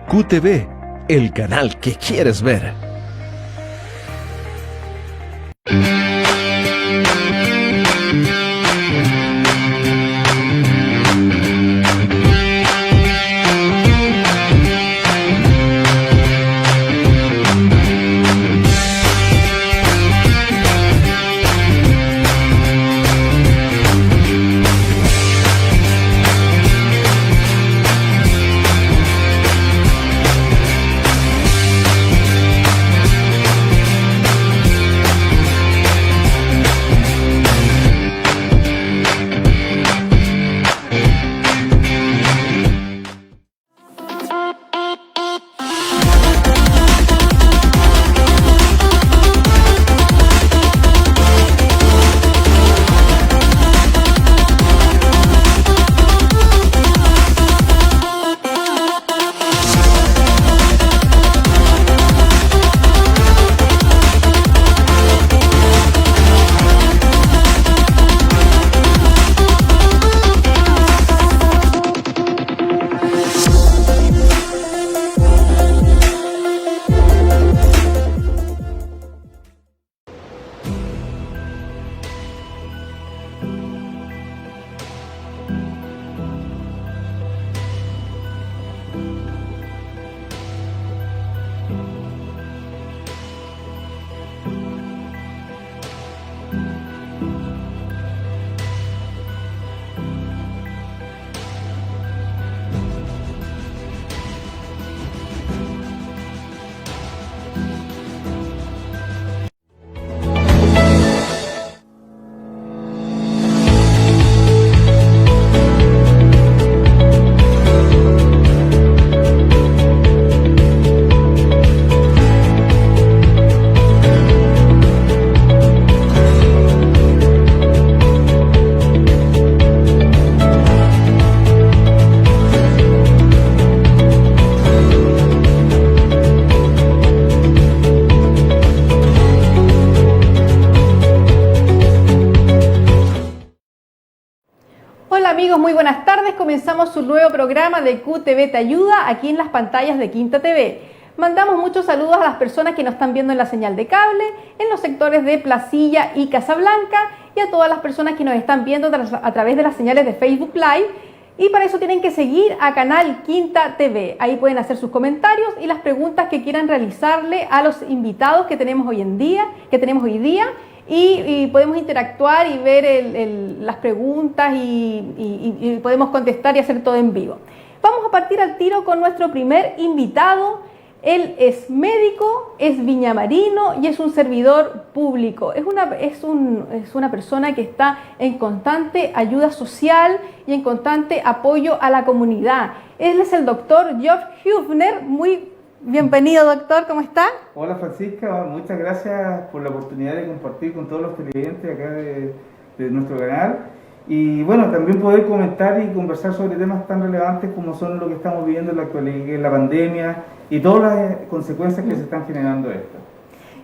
QTV, el canal que quieres ver. Amigos, muy buenas tardes. Comenzamos su nuevo programa de QTV Te Ayuda aquí en las pantallas de Quinta TV. Mandamos muchos saludos a las personas que nos están viendo en la señal de cable, en los sectores de Placilla y Casablanca, y a todas las personas que nos están viendo a través de las señales de Facebook Live. Y para eso tienen que seguir a Canal Quinta TV. Ahí pueden hacer sus comentarios y las preguntas que quieran realizarle a los invitados que tenemos hoy día. Y podemos interactuar y ver las preguntas y podemos contestar y hacer todo en vivo. Vamos a partir al tiro con nuestro primer invitado. Él es médico, es viñamarino y es un servidor público. Es una persona que está en constante ayuda social y en constante apoyo a la comunidad. Él es el doctor George Hübner. Muy bienvenido, doctor, ¿cómo está? Hola, Francisca, muchas gracias por la oportunidad de compartir con todos los televidentes acá de nuestro canal. Y bueno, también poder comentar y conversar sobre temas tan relevantes como son lo que estamos viviendo en la actualidad, que es la pandemia y todas las consecuencias que se están generando de esto.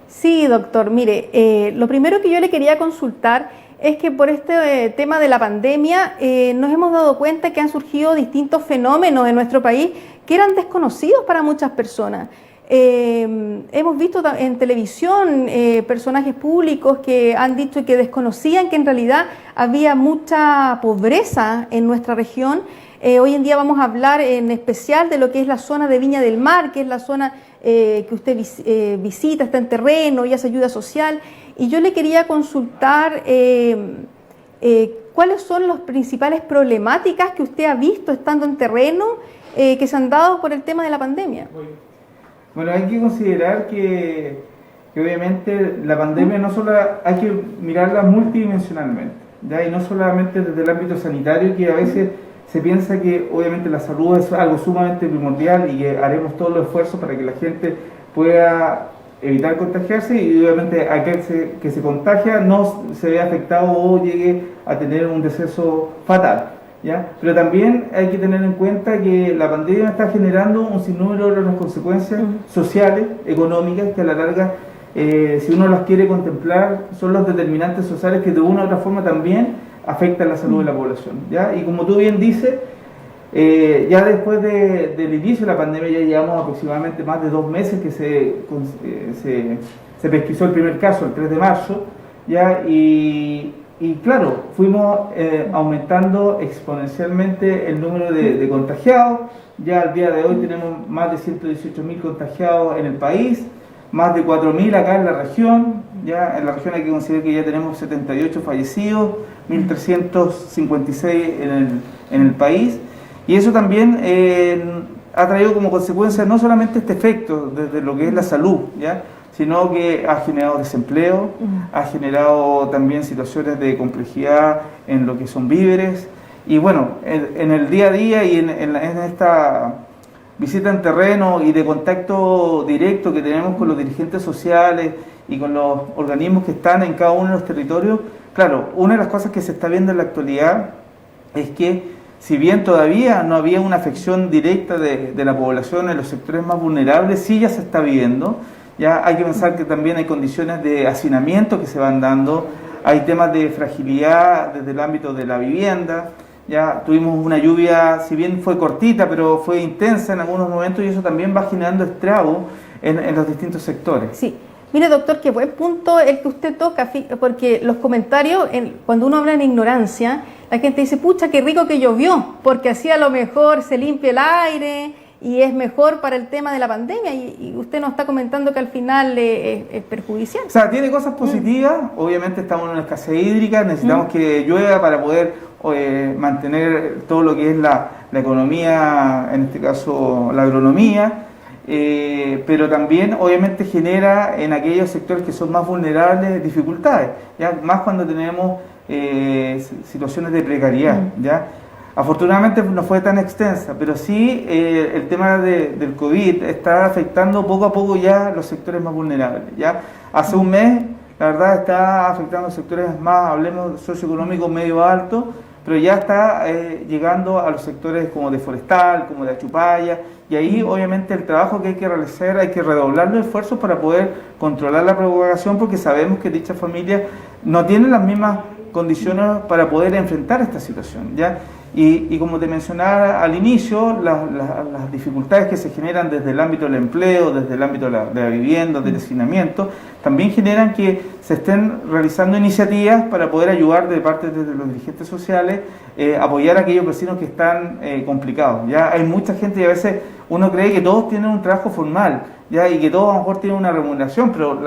Sí, doctor, mire, lo primero que yo le quería consultar es que por este tema de la pandemia nos hemos dado cuenta que han surgido distintos fenómenos en nuestro país que eran desconocidos para muchas personas. Hemos visto en televisión personajes públicos que han dicho que desconocían que en realidad había mucha pobreza en nuestra región. Hoy en día vamos a hablar en especial de lo que es la zona de Viña del Mar, que es la zona que usted visita, está en terreno y hace ayuda social. Y yo le quería consultar cuáles son las principales problemáticas que usted ha visto estando en terreno que se han dado por el tema de la pandemia. Bueno, hay que considerar que obviamente la pandemia no solo hay que mirarla multidimensionalmente, ¿ya? Y no solamente desde el ámbito sanitario, que a veces se piensa que obviamente la salud es algo sumamente primordial y que haremos todos los esfuerzos para que la gente pueda evitar contagiarse y obviamente aquel que se contagia no se vea afectado o llegue a tener un deceso fatal, ¿ya? Pero también hay que tener en cuenta que la pandemia está generando un sinnúmero de consecuencias sociales, económicas, que a la larga, si uno las quiere contemplar, son los determinantes sociales que de una u otra forma también afectan la salud de la población, ¿ya? Y como tú bien dices, Ya después del inicio de la pandemia ya llevamos aproximadamente más de 2 meses que se pesquisó el primer caso, el 3 de marzo, ¿ya? Y claro, fuimos aumentando exponencialmente el número de contagiados. Ya al día de hoy tenemos más de 118.000 contagiados en el país, más de 4.000 acá en la región. Ya en la región hay que considerar que ya tenemos 78 fallecidos, 1.356 en el país. Y eso también ha traído como consecuencia no solamente este efecto desde lo que es la salud, ¿ya? Sino que ha generado desempleo, ha generado también situaciones de complejidad en lo que son víveres. Y bueno, en el día a día y en esta visita en terreno y de contacto directo que tenemos con los dirigentes sociales y con los organismos que están en cada uno de los territorios, claro, una de las cosas que se está viendo en la actualidad es que si bien todavía no había una afección directa de la población en los sectores más vulnerables, sí ya se está viviendo. Ya hay que pensar que también hay condiciones de hacinamiento que se van dando, hay temas de fragilidad desde el ámbito de la vivienda. Ya tuvimos una lluvia, si bien fue cortita, pero fue intensa en algunos momentos y eso también va generando estragos en los distintos sectores. Sí. Mire, doctor, qué buen punto el que usted toca, porque los comentarios, cuando uno habla en ignorancia, la gente dice, pucha, qué rico que llovió, porque así a lo mejor se limpia el aire y es mejor para el tema de la pandemia, y usted nos está comentando que al final es perjudicial. O sea, tiene cosas positivas, obviamente estamos en una escasez hídrica, necesitamos que llueva para poder mantener todo lo que es la economía, en este caso la agronomía, pero también obviamente genera en aquellos sectores que son más vulnerables dificultades, ¿ya? Más cuando tenemos situaciones de precariedad, ¿ya? Afortunadamente no fue tan extensa, pero sí el tema del COVID está afectando poco a poco ya los sectores más vulnerables, ¿ya? Hace un mes, la verdad, está afectando sectores más, hablemos socioeconómicos medio alto, pero ya está llegando a los sectores como de forestal, como de Achupaya, y ahí obviamente el trabajo que hay que realizar, hay que redoblar los esfuerzos para poder controlar la propagación, porque sabemos que dichas familias no tienen las mismas condiciones para poder enfrentar esta situación, ¿ya? Y como te mencionaba al inicio, las dificultades que se generan desde el ámbito del empleo, desde el ámbito de la vivienda, del hacinamiento, también generan que se estén realizando iniciativas para poder ayudar de parte de los dirigentes sociales, apoyar a aquellos vecinos que están complicados. Ya hay mucha gente y a veces uno cree que todos tienen un trabajo formal, ya, y que todos a lo mejor tienen una remuneración, pero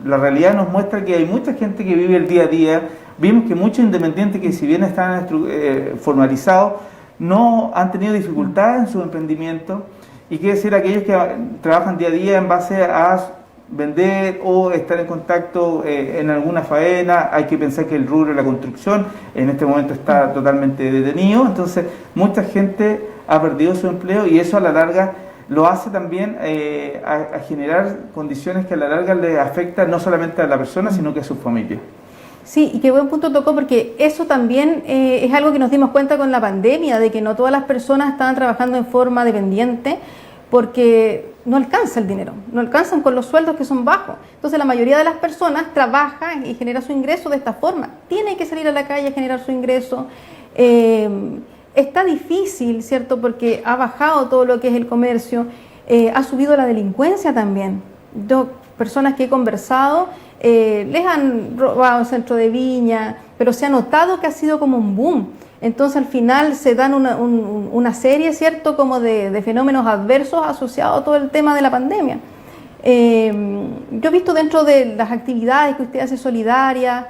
la realidad nos muestra que hay mucha gente que vive el día a día. Vimos que muchos independientes que si bien están formalizados, no han tenido dificultades en su emprendimiento, y quiere decir aquellos que trabajan día a día en base a vender o estar en contacto en alguna faena. Hay que pensar que el rubro de la construcción en este momento está totalmente detenido, entonces mucha gente ha perdido su empleo y eso a la larga lo hace también a generar condiciones que a la larga le afectan no solamente a la persona, sino que a su familia. Sí, y qué buen punto tocó, porque eso también es algo que nos dimos cuenta con la pandemia, de que no todas las personas estaban trabajando en forma dependiente, porque no alcanza el dinero, no alcanzan con los sueldos que son bajos. Entonces la mayoría de las personas trabaja y genera su ingreso de esta forma. Tiene que salir a la calle a generar su ingreso. Está difícil, ¿cierto? Porque ha bajado todo lo que es el comercio, ha subido la delincuencia también. Personas que he conversado, les han robado el centro de Viña, pero se ha notado que ha sido como un boom. Entonces al final se dan una serie, ¿cierto?, como de fenómenos adversos asociados a todo el tema de la pandemia. Yo he visto dentro de las actividades que usted hace solidarias,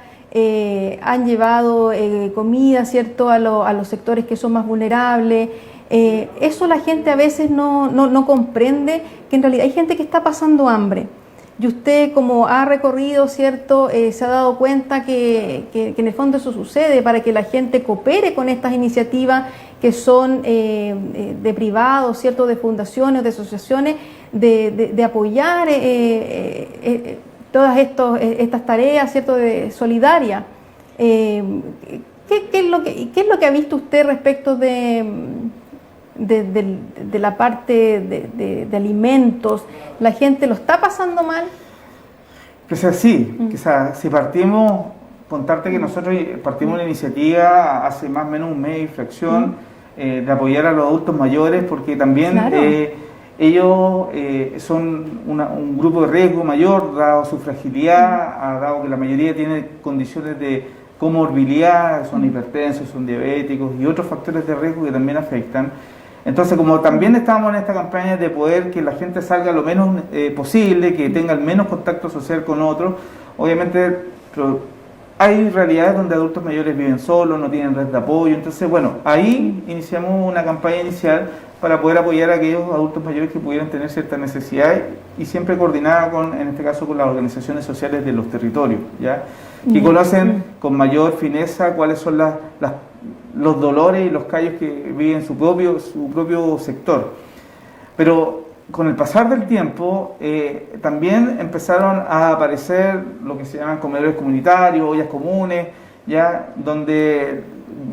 han llevado comida, ¿cierto?, a los sectores que son más vulnerables. Eso la gente a veces no comprende, que en realidad hay gente que está pasando hambre. Y usted, como ha recorrido, ¿cierto?, se ha dado cuenta que en el fondo eso sucede para que la gente coopere con estas iniciativas que son de privados, ¿cierto?, de fundaciones, de asociaciones, de apoyar todas estas tareas, ¿cierto?, de solidaria. ¿Qué es lo que ha visto usted respecto de la parte de alimentos? ¿La gente lo está pasando mal? Pues sí, quizás si partimos, contarte que nosotros partimos una iniciativa hace más o menos un mes y fracción, de apoyar a los adultos mayores, porque también Claro. ellos son un grupo de riesgo mayor, dado su fragilidad, dado que la mayoría tiene condiciones de comorbilidad, son hipertensos, son diabéticos y otros factores de riesgo que también afectan. Entonces, como también estamos en esta campaña de poder que la gente salga lo menos posible, que tenga el menos contacto social con otros, obviamente hay realidades donde adultos mayores viven solos, no tienen red de apoyo. Entonces, bueno, ahí iniciamos una campaña inicial para poder apoyar a aquellos adultos mayores que pudieran tener ciertas necesidades y siempre coordinada con, en este caso, con las organizaciones sociales de los territorios, ¿ya? Que conocen con mayor fineza cuáles son los dolores y los callos que viven su propio sector. Pero con el pasar del tiempo también empezaron a aparecer lo que se llaman comedores comunitarios, ollas comunes, ya donde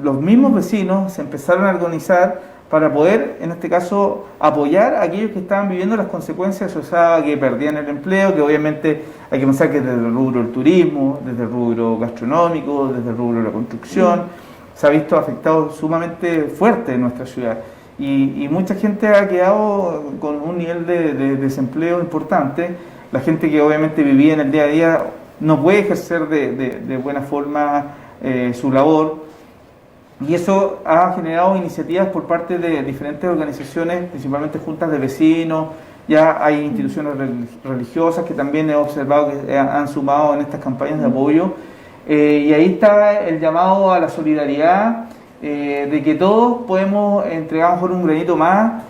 los mismos vecinos se empezaron a organizar para poder, en este caso, apoyar a aquellos que estaban viviendo las consecuencias asociadas a que perdían el empleo, que obviamente hay que pensar que desde el rubro del turismo, desde el rubro gastronómico, desde el rubro de la construcción, se ha visto afectado sumamente fuerte en nuestra ciudad. Y mucha gente ha quedado con un nivel de desempleo importante. La gente que obviamente vivía en el día a día no puede ejercer de buena forma su labor. Y eso ha generado iniciativas por parte de diferentes organizaciones, principalmente juntas de vecinos. Ya hay instituciones religiosas que también he observado que han sumado en estas campañas de apoyo. Y ahí está el llamado a la solidaridad, de que todos podemos entregar a lo mejor un granito más.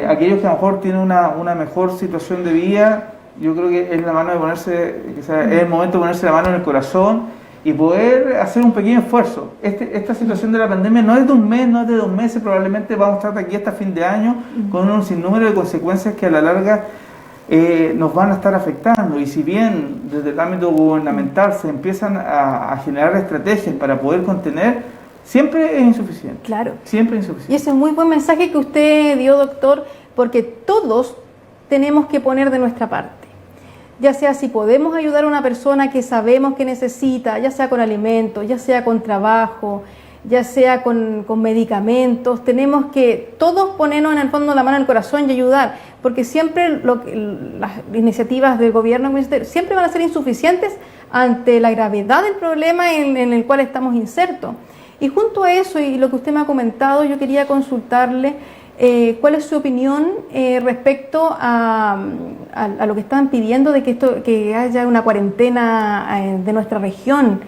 Aquellos que a lo mejor tienen una mejor situación de vida, yo creo que es la mano de ponerse, es el momento de ponerse la mano en el corazón y poder hacer un pequeño esfuerzo. Esta situación de la pandemia no es de un mes, no es de 2 meses, probablemente vamos a estar de aquí hasta fin de año con un sinnúmero de consecuencias que a la larga nos van a estar afectando. Y si bien desde el ámbito gubernamental se empiezan a generar estrategias para poder contener, siempre es insuficiente. Claro. Siempre es insuficiente. Y ese es muy buen mensaje que usted dio, doctor, porque todos tenemos que poner de nuestra parte. Ya sea si podemos ayudar a una persona que sabemos que necesita, ya sea con alimentos, ya sea con trabajo, ya sea con medicamentos, tenemos que todos ponernos en el fondo la mano en el corazón y ayudar, porque siempre las iniciativas del gobierno siempre van a ser insuficientes ante la gravedad del problema en el cual estamos insertos. Y junto a eso, y lo que usted me ha comentado, yo quería consultarle cuál es su opinión respecto a lo que están pidiendo de que haya una cuarentena de nuestra región,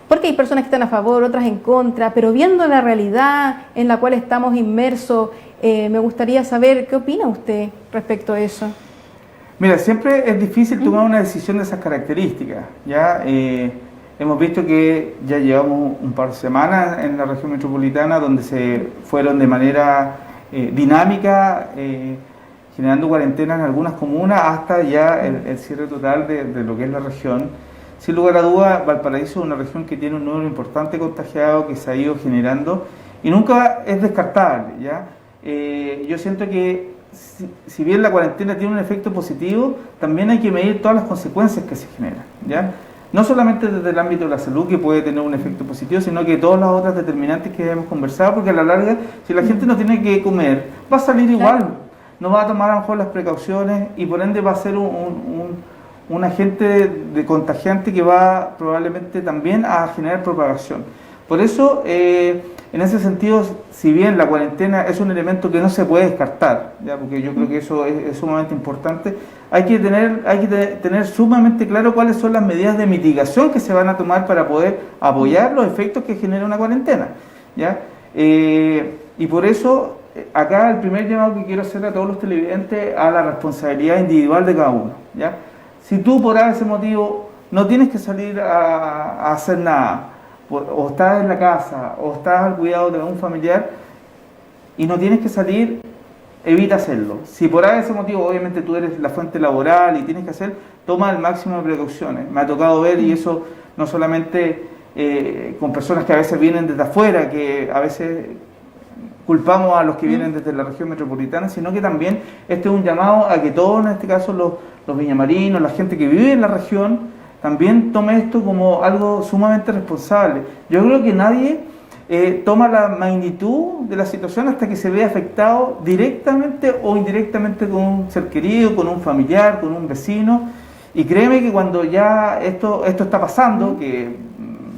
porque hay personas que están a favor, otras en contra, pero viendo la realidad en la cual estamos inmersos, me gustaría saber qué opina usted respecto a eso. Mira, siempre es difícil tomar una decisión de esas características, ¿ya? Hemos visto que ya llevamos un par de semanas en la región metropolitana donde se fueron de manera dinámica, generando cuarentenas en algunas comunas hasta ya el cierre total de lo que es la región. Sin lugar a duda, Valparaíso es una región que tiene un número importante de contagiados que se ha ido generando y nunca es descartable, ¿ya? Yo siento que si bien la cuarentena tiene un efecto positivo, también hay que medir todas las consecuencias que se generan, ¿ya? No solamente desde el ámbito de la salud, que puede tener un efecto positivo, sino que todas las otras determinantes que hemos conversado, porque a la larga, si la gente no tiene que comer, va a salir igual, no va a tomar a lo mejor las precauciones y por ende va a ser un agente de contagiante que va probablemente también a generar propagación. Por eso, en ese sentido, si bien la cuarentena es un elemento que no se puede descartar, ¿ya? Porque yo creo que eso es sumamente importante, hay que tener sumamente claro cuáles son las medidas de mitigación que se van a tomar para poder apoyar los efectos que genera una cuarentena, ¿ya? Y por eso, acá el primer llamado que quiero hacer a todos los televidentes a la responsabilidad individual de cada uno, ¿ya? Si tú por ese motivo no tienes que salir a hacer nada, o estás en la casa, o estás al cuidado de un familiar y no tienes que salir, evita hacerlo. Si por ese motivo obviamente tú eres la fuente laboral y tienes que hacer, toma el máximo de precauciones. Me ha tocado ver, y eso no solamente con personas que a veces vienen desde afuera, que a veces culpamos a los que vienen desde la región metropolitana, sino que también este es un llamado a que todos, en este caso los viñamarinos, la gente que vive en la región, también tome esto como algo sumamente responsable. Yo creo que nadie toma la magnitud de la situación hasta que se ve afectado directamente o indirectamente con un ser querido, con un familiar, con un vecino. Y créeme que cuando ya esto está pasando, que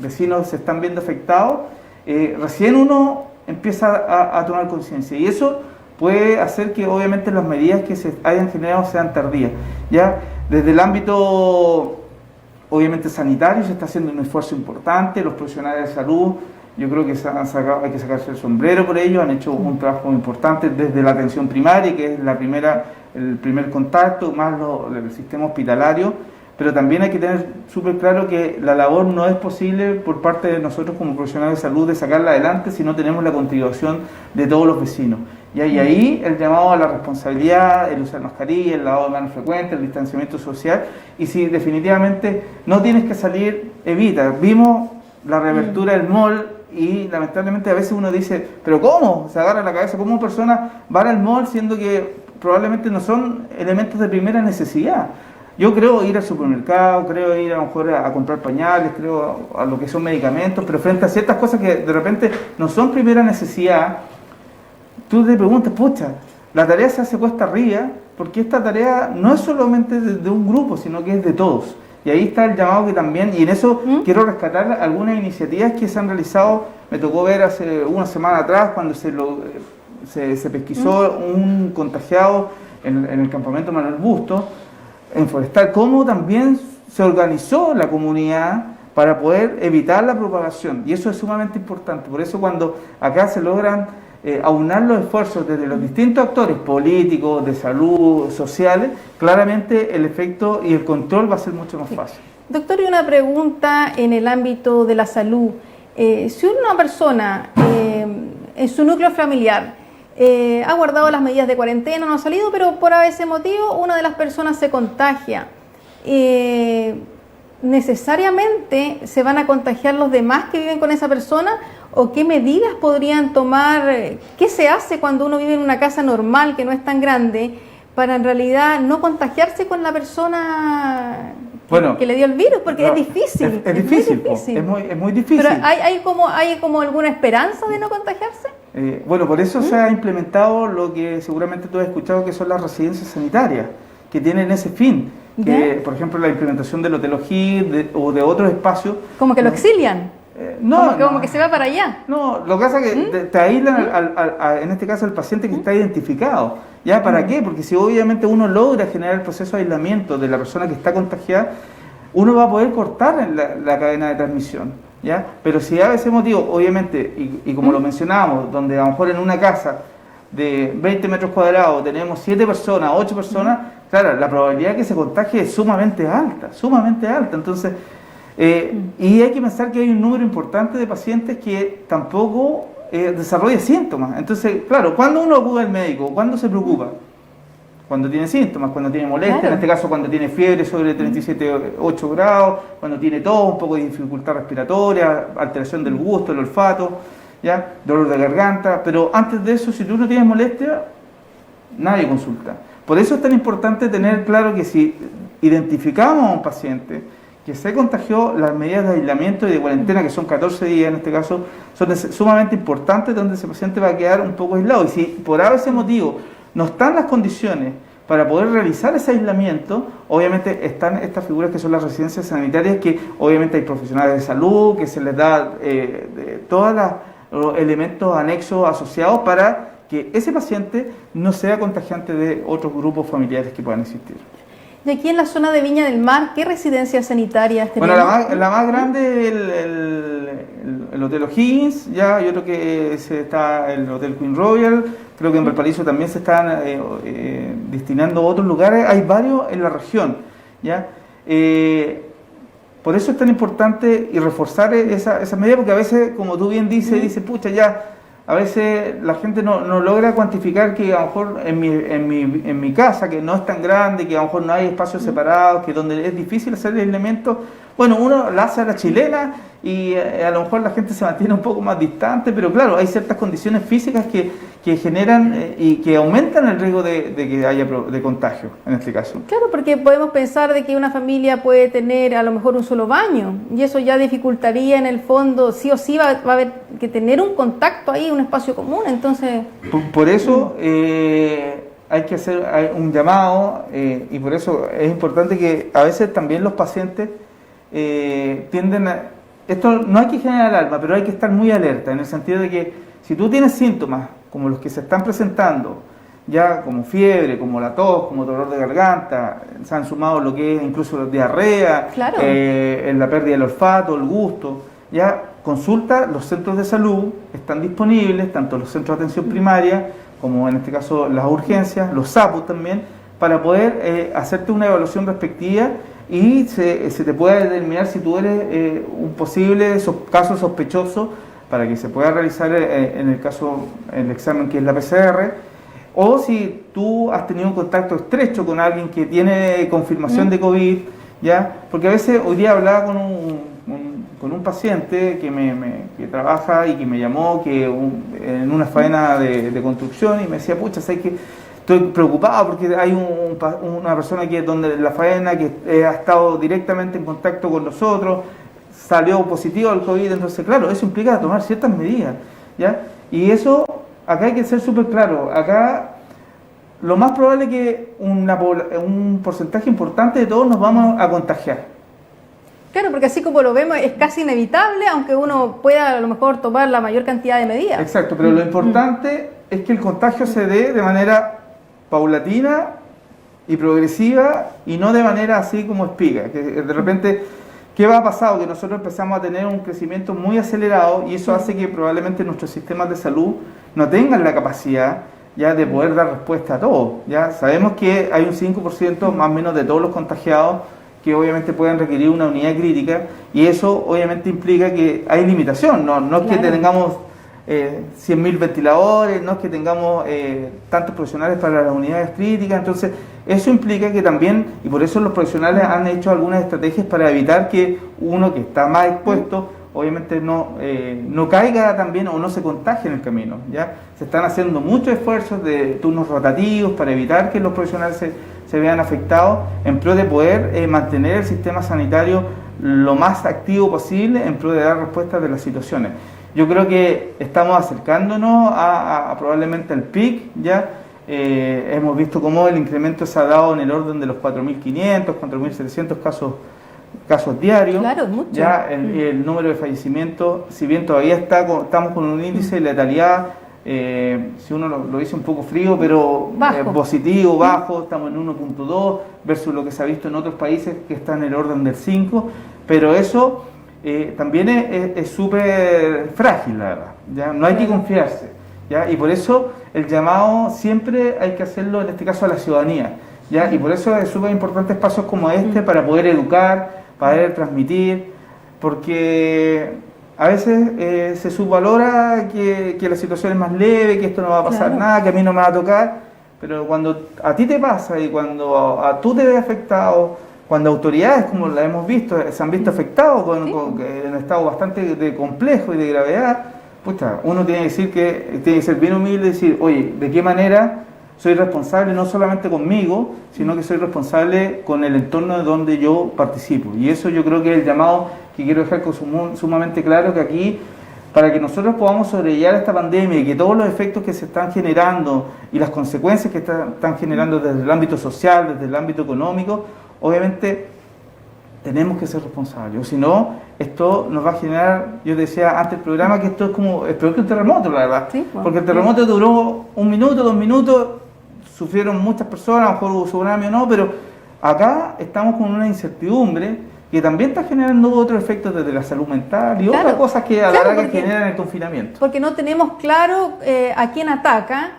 vecinos se están viendo afectados, recién uno empieza a tomar conciencia. Y eso puede hacer que obviamente las medidas que se hayan generado sean tardías. ¿Ya? Desde el ámbito obviamente sanitario se está haciendo un esfuerzo importante, los profesionales de salud, yo creo que hay que sacarse el sombrero por ello, han hecho un trabajo importante desde la atención primaria, que es el primer contacto, más el sistema hospitalario, pero también hay que tener súper claro que la labor no es posible por parte de nosotros como profesionales de salud de sacarla adelante si no tenemos la contribución de todos los vecinos. ¿Ya? Y ahí el llamado a la responsabilidad, el usar mascarilla, el lavado de manos frecuente, el distanciamiento social, y si definitivamente no tienes que salir, evita. Vimos la reapertura del mall y lamentablemente a veces uno dice, pero ¿cómo? Se agarra la cabeza, ¿cómo personas van al mall siendo que probablemente no son elementos de primera necesidad? Yo creo ir al supermercado, creo ir a lo mejor a comprar pañales, creo a lo que son medicamentos, pero frente a ciertas cosas que de repente no son primera necesidad, tú te preguntas, pucha, la tarea se hace cuesta arriba, porque esta tarea no es solamente de un grupo, sino que es de todos. Y ahí está el llamado que también, y en eso quiero rescatar algunas iniciativas que se han realizado. Me tocó ver hace una semana atrás cuando se pesquisó un contagiado en el campamento Manuel Bustos, en Forestal, cómo también se organizó la comunidad para poder evitar la propagación. Y eso es sumamente importante. Por eso cuando acá se logran aunar los esfuerzos desde los distintos actores políticos, de salud, sociales, claramente el efecto y el control va a ser mucho más fácil. Doctor, y una pregunta en el ámbito de la salud. Si una persona en su núcleo familiar ha guardado las medidas de cuarentena, no ha salido, pero por ese motivo una de las personas se contagia, ¿necesariamente se van a contagiar los demás que viven con esa persona? ¿O qué medidas podrían tomar? ¿Qué se hace cuando uno vive en una casa normal que no es tan grande para en realidad no contagiarse con la persona que le dio el virus? Porque es difícil. Es difícil, es muy difícil. Pero ¿hay como alguna esperanza de no contagiarse? Bueno, por eso se ha implementado lo que seguramente tú has escuchado, que son las residencias sanitarias, que tienen ese fin. Que, por ejemplo, la implementación del Hotel O'Higgins o de otros espacios. Como que lo exilian. Como que se va para allá. No, lo que pasa es que te aíslan, en este caso, al paciente que está identificado. ¿Ya? ¿Para qué? Porque si obviamente uno logra generar el proceso de aislamiento de la persona que está contagiada, uno va a poder cortar la cadena de transmisión. ¿Ya? Pero si a ese motivo, obviamente, y como lo mencionábamos, donde a lo mejor en una casa de 20 metros cuadrados tenemos 7 personas, 8 personas, claro, la probabilidad de que se contagie es sumamente alta, sumamente alta. Entonces, y hay que pensar que hay un número importante de pacientes que tampoco desarrolla síntomas. Entonces, claro, ¿cuándo uno acude al médico? ¿Cuándo se preocupa? Cuando tiene síntomas, cuando tiene molestia, claro. En este caso cuando tiene fiebre sobre 37,8 grados, cuando tiene tos, un poco de dificultad respiratoria, alteración del gusto, el olfato, ¿ya? Dolor de garganta. Pero antes de eso, si tú no tienes molestia, nadie consulta. Por eso es tan importante tener claro que si identificamos a un paciente que se contagió, las medidas de aislamiento y de cuarentena, que son 14 días en este caso, son sumamente importantes, donde ese paciente va a quedar un poco aislado. Y si por ese motivo no están las condiciones para poder realizar ese aislamiento, obviamente están estas figuras que son las residencias sanitarias, que obviamente hay profesionales de salud, que se les da todos los elementos anexos asociados para que ese paciente no sea contagiante de otros grupos familiares que puedan existir. Y aquí en la zona de Viña del Mar, ¿qué residencias sanitarias tenemos? Bueno, la más grande es el Hotel O'Higgins, ya, yo creo que está el Hotel Queen Royal, creo que en Valparaíso también se están destinando a otros lugares, hay varios en la región, ya. Por eso es tan importante y reforzar esa medida, porque a veces, como tú bien dices, pucha, ya, a veces la gente no logra cuantificar que a lo mejor en mi casa, que no es tan grande, que a lo mejor no hay espacios separados, que donde es difícil hacer el aislamiento, Bueno, uno la hace a la chilena y a lo mejor la gente se mantiene un poco más distante, pero claro, hay ciertas condiciones físicas que generan y que aumentan el riesgo de que haya de contagio, en este caso. Claro, porque podemos pensar de que una familia puede tener a lo mejor un solo baño y eso ya dificultaría en el fondo, sí o sí va a haber que tener un contacto ahí, un espacio común, entonces... Por eso hay que hacer un llamado y por eso es importante que a veces también los pacientes tienden a... Esto no hay que generar alarma, pero hay que estar muy alerta en el sentido de que si tú tienes síntomas como los que se están presentando, ya como fiebre, como la tos, como dolor de garganta, se han sumado lo que es incluso diarrea, Claro. en la pérdida del olfato, el gusto, ya consulta los centros de salud, están disponibles, tanto los centros de atención primaria, como en este caso las urgencias, los SAPU también, para poder hacerte una evaluación respectiva y se te pueda determinar si tú eres un posible caso sospechoso para que se pueda realizar en el caso el examen que es la PCR, o si tú has tenido un contacto estrecho con alguien que tiene confirmación de COVID, ¿ya? Porque a veces hoy día hablaba con un paciente que trabaja y que me llamó en una faena de construcción y me decía, pucha, ¿sabes qué? Estoy preocupado porque hay una persona que donde la faena que ha estado directamente en contacto con nosotros, salió positivo al COVID, entonces claro, eso implica tomar ciertas medidas, ¿ya? Y eso, acá hay que ser súper claro, acá lo más probable es que un porcentaje importante de todos nos vamos a contagiar. Claro, porque así como lo vemos es casi inevitable, aunque uno pueda a lo mejor tomar la mayor cantidad de medidas. Exacto, pero lo importante es que el contagio se dé de manera paulatina y progresiva y no de manera así como espiga, que de repente, ¿qué va a pasar? Que nosotros empezamos a tener un crecimiento muy acelerado y eso hace que probablemente nuestros sistemas de salud no tengan la capacidad ya de poder dar respuesta a todo. Ya sabemos que hay un 5% más o menos de todos los contagiados que obviamente pueden requerir una unidad crítica y eso obviamente implica que hay limitación, no es que tengamos 100.000 ventiladores, no es que tengamos tantos profesionales para las unidades críticas, entonces eso implica que también, y por eso los profesionales han hecho algunas estrategias para evitar que uno que está más expuesto obviamente no caiga también o no se contagie en el camino, ¿ya? Se están haciendo muchos esfuerzos de turnos rotativos para evitar que los profesionales se vean afectados en pro de poder mantener el sistema sanitario lo más activo posible en pro de dar respuestas de las situaciones. Yo creo que estamos acercándonos a probablemente al pic, ¿ya? Hemos visto cómo el incremento se ha dado en el orden de los 4.500, 4.700 casos diarios. Claro, mucho. Ya el número de fallecimientos, si bien todavía estamos con un índice de letalidad, si uno lo dice un poco frío, pero positivo, bajo, estamos en 1.2 versus lo que se ha visto en otros países que está en el orden del 5, pero eso también es súper frágil, la verdad, ¿ya? No hay que confiarse, ¿ya? Y por eso el llamado siempre hay que hacerlo, en este caso a la ciudadanía, ¿ya? Y por eso es súper importante espacios como este para poder educar, para poder transmitir, porque a veces se subvalora que la situación es más leve, que esto no va a pasar nada, que a mí no me va a tocar, pero cuando a ti te pasa y cuando tú te ves afectado, cuando autoridades, como la hemos visto, se han visto afectados con un estado bastante de complejo y de gravedad, pucha, uno tiene que ser bien humilde y decir, oye, ¿de qué manera soy responsable no solamente conmigo, sino que soy responsable con el entorno de donde yo participo? Y eso yo creo que es el llamado que quiero dejar sumamente claro, que aquí, para que nosotros podamos sobrellevar esta pandemia y que todos los efectos que se están generando y las consecuencias que están generando desde el ámbito social, desde el ámbito económico, obviamente tenemos que ser responsables, o si no, esto nos va a generar, yo decía antes del programa que esto es peor que un terremoto, la verdad, porque el terremoto duró 1 minuto, 2 minutos, sufrieron muchas personas, a lo mejor hubo tsunami o no, pero acá estamos con una incertidumbre que también está generando otros efectos desde la salud mental y otras cosas que a la larga generan el confinamiento. Porque no tenemos claro a quién ataca,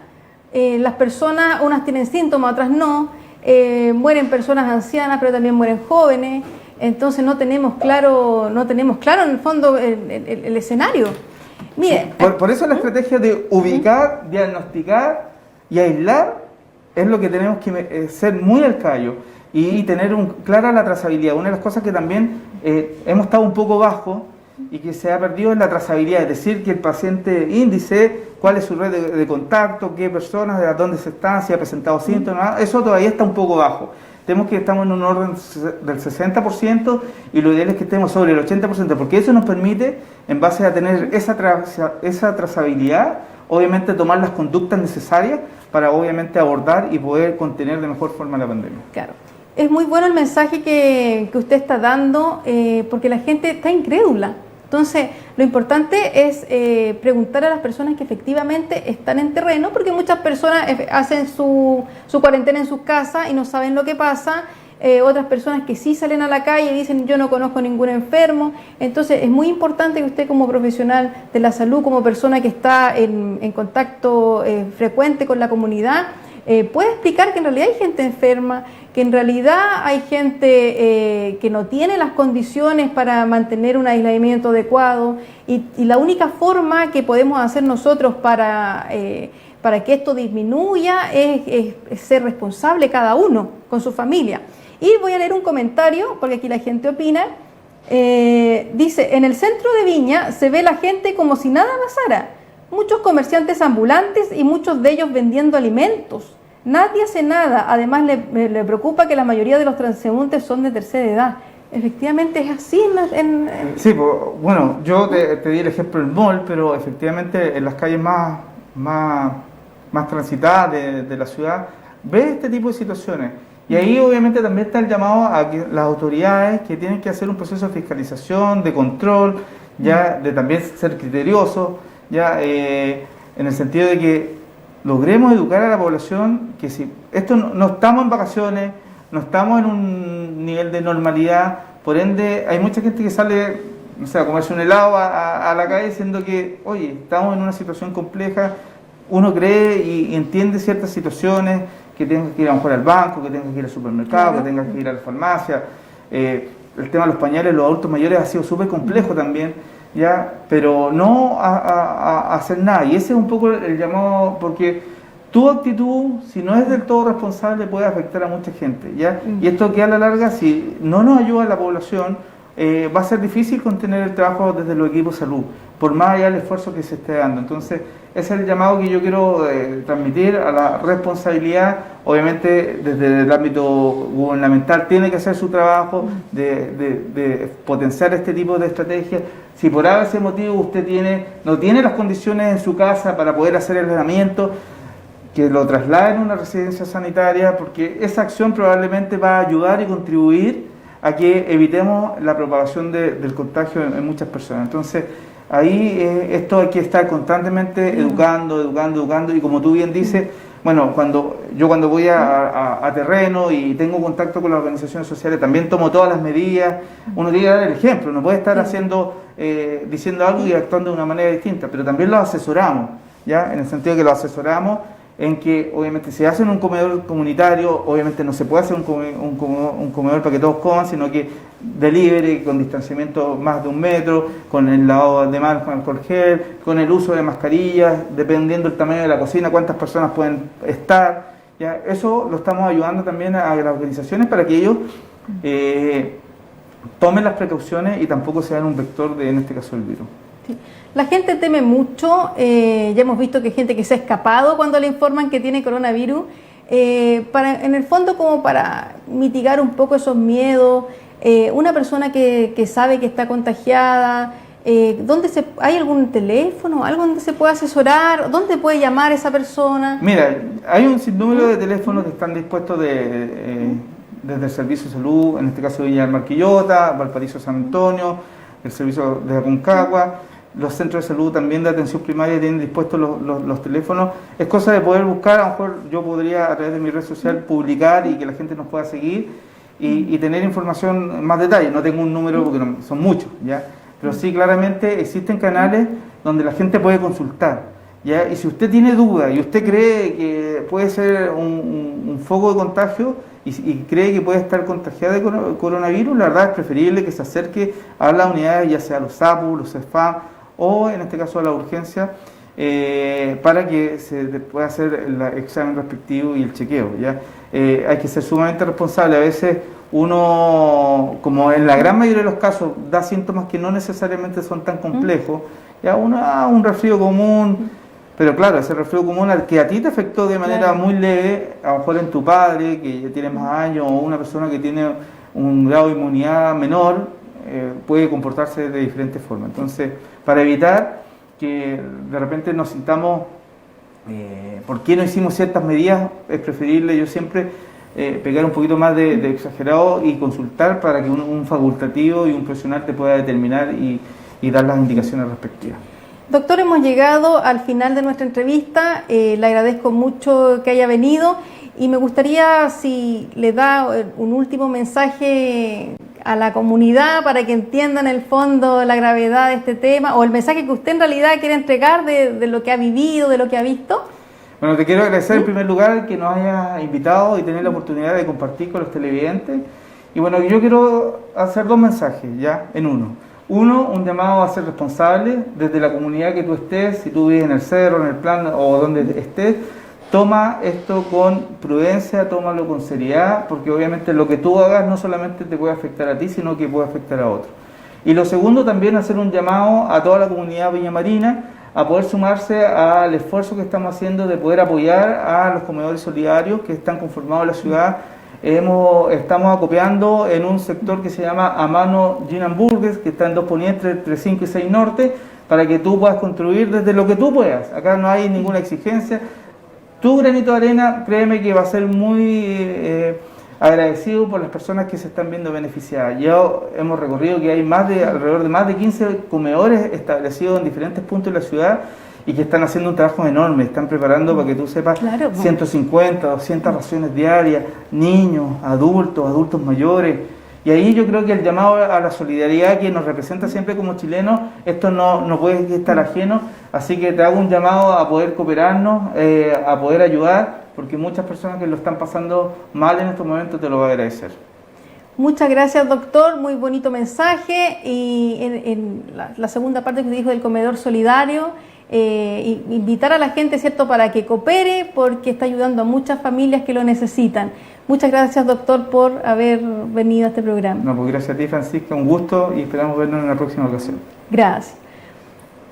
las personas, unas tienen síntomas, otras no, mueren personas ancianas, pero también mueren jóvenes, entonces no tenemos claro en el fondo el escenario. Mire, por eso la estrategia de ubicar, diagnosticar y aislar es lo que tenemos que ser muy al callo. y tener clara la trazabilidad. Una de las cosas que también hemos estado un poco bajo y que se ha perdido es la trazabilidad, es decir, que el paciente índice, cuál es su red de contacto, qué personas, de dónde se están, si ha presentado síntomas, eso todavía está un poco bajo. Tenemos que estamos en un orden del 60% y lo ideal es que estemos sobre el 80%, porque eso nos permite, en base a tener esa trazabilidad, obviamente tomar las conductas necesarias para obviamente abordar y poder contener de mejor forma la pandemia. Claro. Es muy bueno el mensaje que usted está dando, porque la gente está incrédula. Entonces, lo importante es preguntar a las personas que efectivamente están en terreno, porque muchas personas hacen su cuarentena en sus casas y no saben lo que pasa. Otras personas que sí salen a la calle y dicen yo no conozco ningún enfermo. Entonces, es muy importante que usted como profesional de la salud, como persona que está en contacto frecuente con la comunidad, pueda explicar que en realidad hay gente enferma, que en realidad hay gente que no tiene las condiciones para mantener un aislamiento adecuado y la única forma que podemos hacer nosotros para que esto disminuya es ser responsable cada uno con su familia. Y voy a leer un comentario, porque aquí la gente opina. Dice, en el centro de Viña se ve la gente como si nada pasara. Muchos comerciantes ambulantes y muchos de ellos vendiendo alimentos. Nadie hace nada. Además le preocupa que la mayoría de los transeúntes son de tercera edad. Efectivamente es así. Sí, pues, bueno, yo te di el ejemplo del mall, pero efectivamente en las calles más transitadas de la ciudad, ves este tipo de situaciones. Y ahí obviamente también está el llamado a que las autoridades que tienen que hacer un proceso de fiscalización, de control, ya de también ser criteriosos, ya en el sentido de que logremos educar a la población que si esto no estamos en vacaciones, no estamos en un nivel de normalidad, por ende hay mucha gente que sale, no sé, a comerse un helado a la calle diciendo que, oye, estamos en una situación compleja, uno cree y entiende ciertas situaciones, que tengas que ir a lo mejor al banco, que tengas que ir al supermercado, que tengas que ir a la farmacia. El tema de los pañales, los adultos mayores ha sido súper complejo también, ¿ya? Pero no a hacer nada. Y ese es un poco el llamado, porque tu actitud, si no es del todo responsable, puede afectar a mucha gente, ¿ya? Y esto que a la larga, si no nos ayuda a la población, va a ser difícil contener el trabajo desde los equipos de salud, por más allá del esfuerzo que se esté dando. Entonces, ese es el llamado que yo quiero transmitir a la responsabilidad. Obviamente, desde el ámbito gubernamental tiene que hacer su trabajo de potenciar este tipo de estrategias. Si por ese motivo usted no tiene las condiciones en su casa para poder hacer el aislamiento, que lo trasladen a una residencia sanitaria, porque esa acción probablemente va a ayudar y contribuir a que evitemos la propagación del contagio en muchas personas. Entonces, ahí esto hay que estar constantemente educando, y como tú bien dices, bueno, cuando voy a terreno y tengo contacto con las organizaciones sociales, también tomo todas las medidas. Uno tiene que dar el ejemplo, no puede estar diciendo algo y actuando de una manera distinta, pero también lo asesoramos, ¿ya? En el sentido de que lo asesoramos en que obviamente si hacen un comedor comunitario, obviamente no se puede hacer un comedor para que todos coman, sino que delivery, con distanciamiento más de 1 metro, con el lavado de manos con alcohol gel, con el uso de mascarillas, dependiendo del tamaño de la cocina, cuántas personas pueden estar, ¿ya? Eso lo estamos ayudando también a las organizaciones para que ellos tomen las precauciones y tampoco sean un vector en este caso, del virus. Sí. La gente teme mucho, ya hemos visto que hay gente que se ha escapado cuando le informan que tiene coronavirus, en el fondo como para mitigar un poco esos miedos. Una persona que sabe que está contagiada, ¿hay algún teléfono, algo donde se puede asesorar? ¿Dónde puede llamar esa persona? Mira, hay un sinnúmero de teléfonos que están dispuestos desde el Servicio de Salud, en este caso Viña del Mar Quillota, Valparaíso San Antonio, el Servicio de Aconcagua. Los centros de salud también de atención primaria tienen dispuestos los teléfonos. Es cosa de poder buscar, a lo mejor yo podría a través de mi red social publicar y que la gente nos pueda seguir y tener información más detalle. No tengo un número porque son muchos, ¿ya? Pero sí, claramente existen canales donde la gente puede consultar, ¿ya? Y si usted tiene dudas y usted cree que puede ser un foco de contagio y cree que puede estar contagiada de coronavirus, la verdad es preferible que se acerque a las unidades, ya sea los SAPU, los CEFAM, o en este caso a la urgencia, para que se pueda hacer el examen respectivo y el chequeo, ¿ya? hay que ser sumamente responsable. A veces uno, como en la gran mayoría de los casos, da síntomas que no necesariamente son tan complejos, ya uno, un resfrío común, pero claro, ese resfrío común al que a ti te afectó de manera muy leve, a lo mejor en tu padre, que ya tiene más años, o una persona que tiene un grado de inmunidad menor, puede comportarse de diferentes formas. Entonces, para evitar que de repente nos sintamos, ¿por qué no hicimos ciertas medidas? Es preferible, yo siempre, pegar un poquito más de exagerado y consultar para que un facultativo y un profesional te pueda determinar y dar las indicaciones respectivas. Doctor, hemos llegado al final de nuestra entrevista, le agradezco mucho que haya venido y me gustaría si le da un último mensaje a la comunidad para que entiendan en el fondo la gravedad de este tema o el mensaje que usted en realidad quiere entregar de lo que ha vivido, de lo que ha visto. Bueno, te quiero agradecer en primer lugar que nos hayas invitado y tener la oportunidad de compartir con los televidentes. Y bueno, yo quiero hacer dos mensajes ya en uno. Uno, un llamado a ser responsable desde la comunidad que tú estés, si tú vives en el cerro, en el plan o donde estés, toma esto con prudencia, tómalo con seriedad, porque obviamente lo que tú hagas no solamente te puede afectar a ti, sino que puede afectar a otros. Y lo segundo, también hacer un llamado a toda la comunidad villamarina a poder sumarse al esfuerzo que estamos haciendo de poder apoyar a los comedores solidarios que están conformados en la ciudad. Estamos acopiando en un sector que se llama Amano Gin and Burgers, que está en 2 Poniente, entre 5 y 6 Norte, para que tú puedas construir desde lo que tú puedas. Acá no hay ninguna exigencia. Tu granito de arena, créeme que va a ser muy agradecido por las personas que se están viendo beneficiadas. Ya hemos recorrido que hay alrededor de más de 15 comedores establecidos en diferentes puntos de la ciudad y que están haciendo un trabajo enorme, están preparando, para que tú sepas, 150, 200 raciones diarias, niños, adultos mayores. Y ahí yo creo que el llamado a la solidaridad que nos representa siempre como chilenos, esto no puede estar ajeno, así que te hago un llamado a poder cooperarnos, a poder ayudar, porque muchas personas que lo están pasando mal en estos momentos te lo van a agradecer. Muchas gracias, doctor, muy bonito mensaje. Y en la segunda parte que dijo del comedor solidario, invitar a la gente, ¿cierto?, para que coopere, porque está ayudando a muchas familias que lo necesitan. Muchas gracias, doctor, por haber venido a este programa. No, pues gracias a ti, Francisca, un gusto y esperamos vernos en la próxima ocasión. Gracias.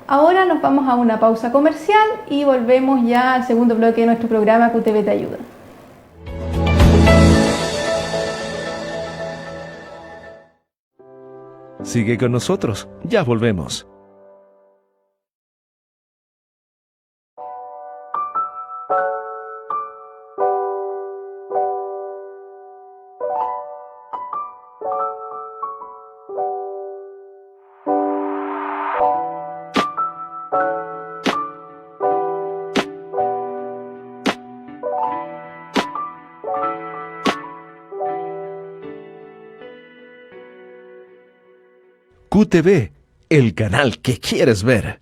Ahora nos vamos a una pausa comercial y volvemos ya al segundo bloque de nuestro programa QTV Te Ayuda. Sigue con nosotros, ya volvemos. QTV, el canal que quieres ver.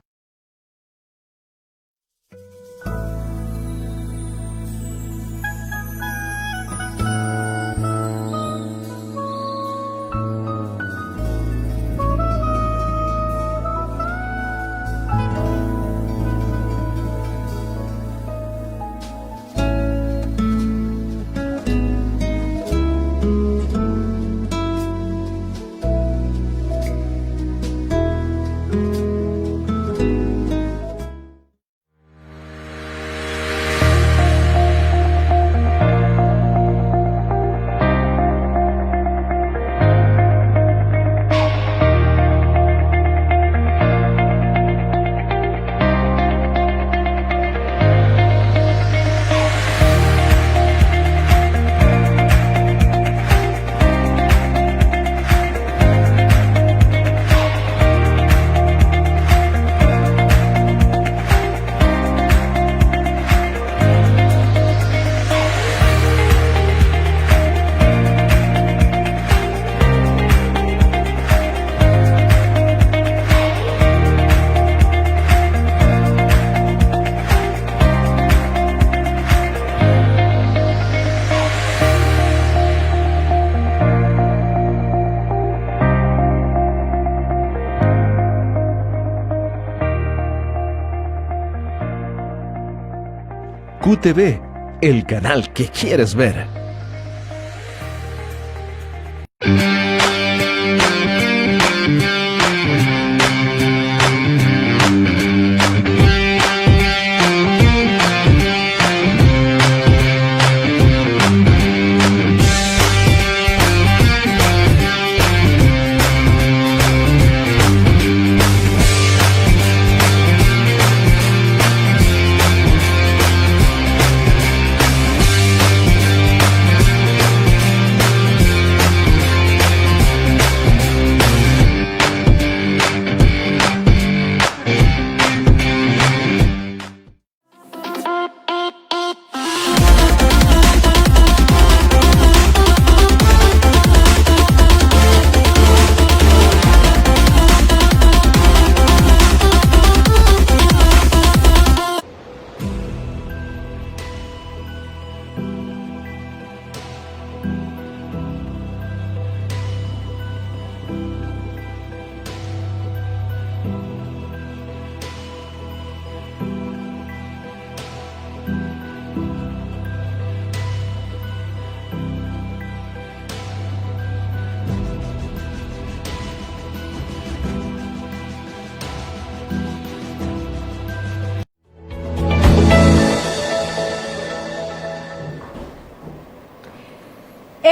QTV, el canal que quieres ver.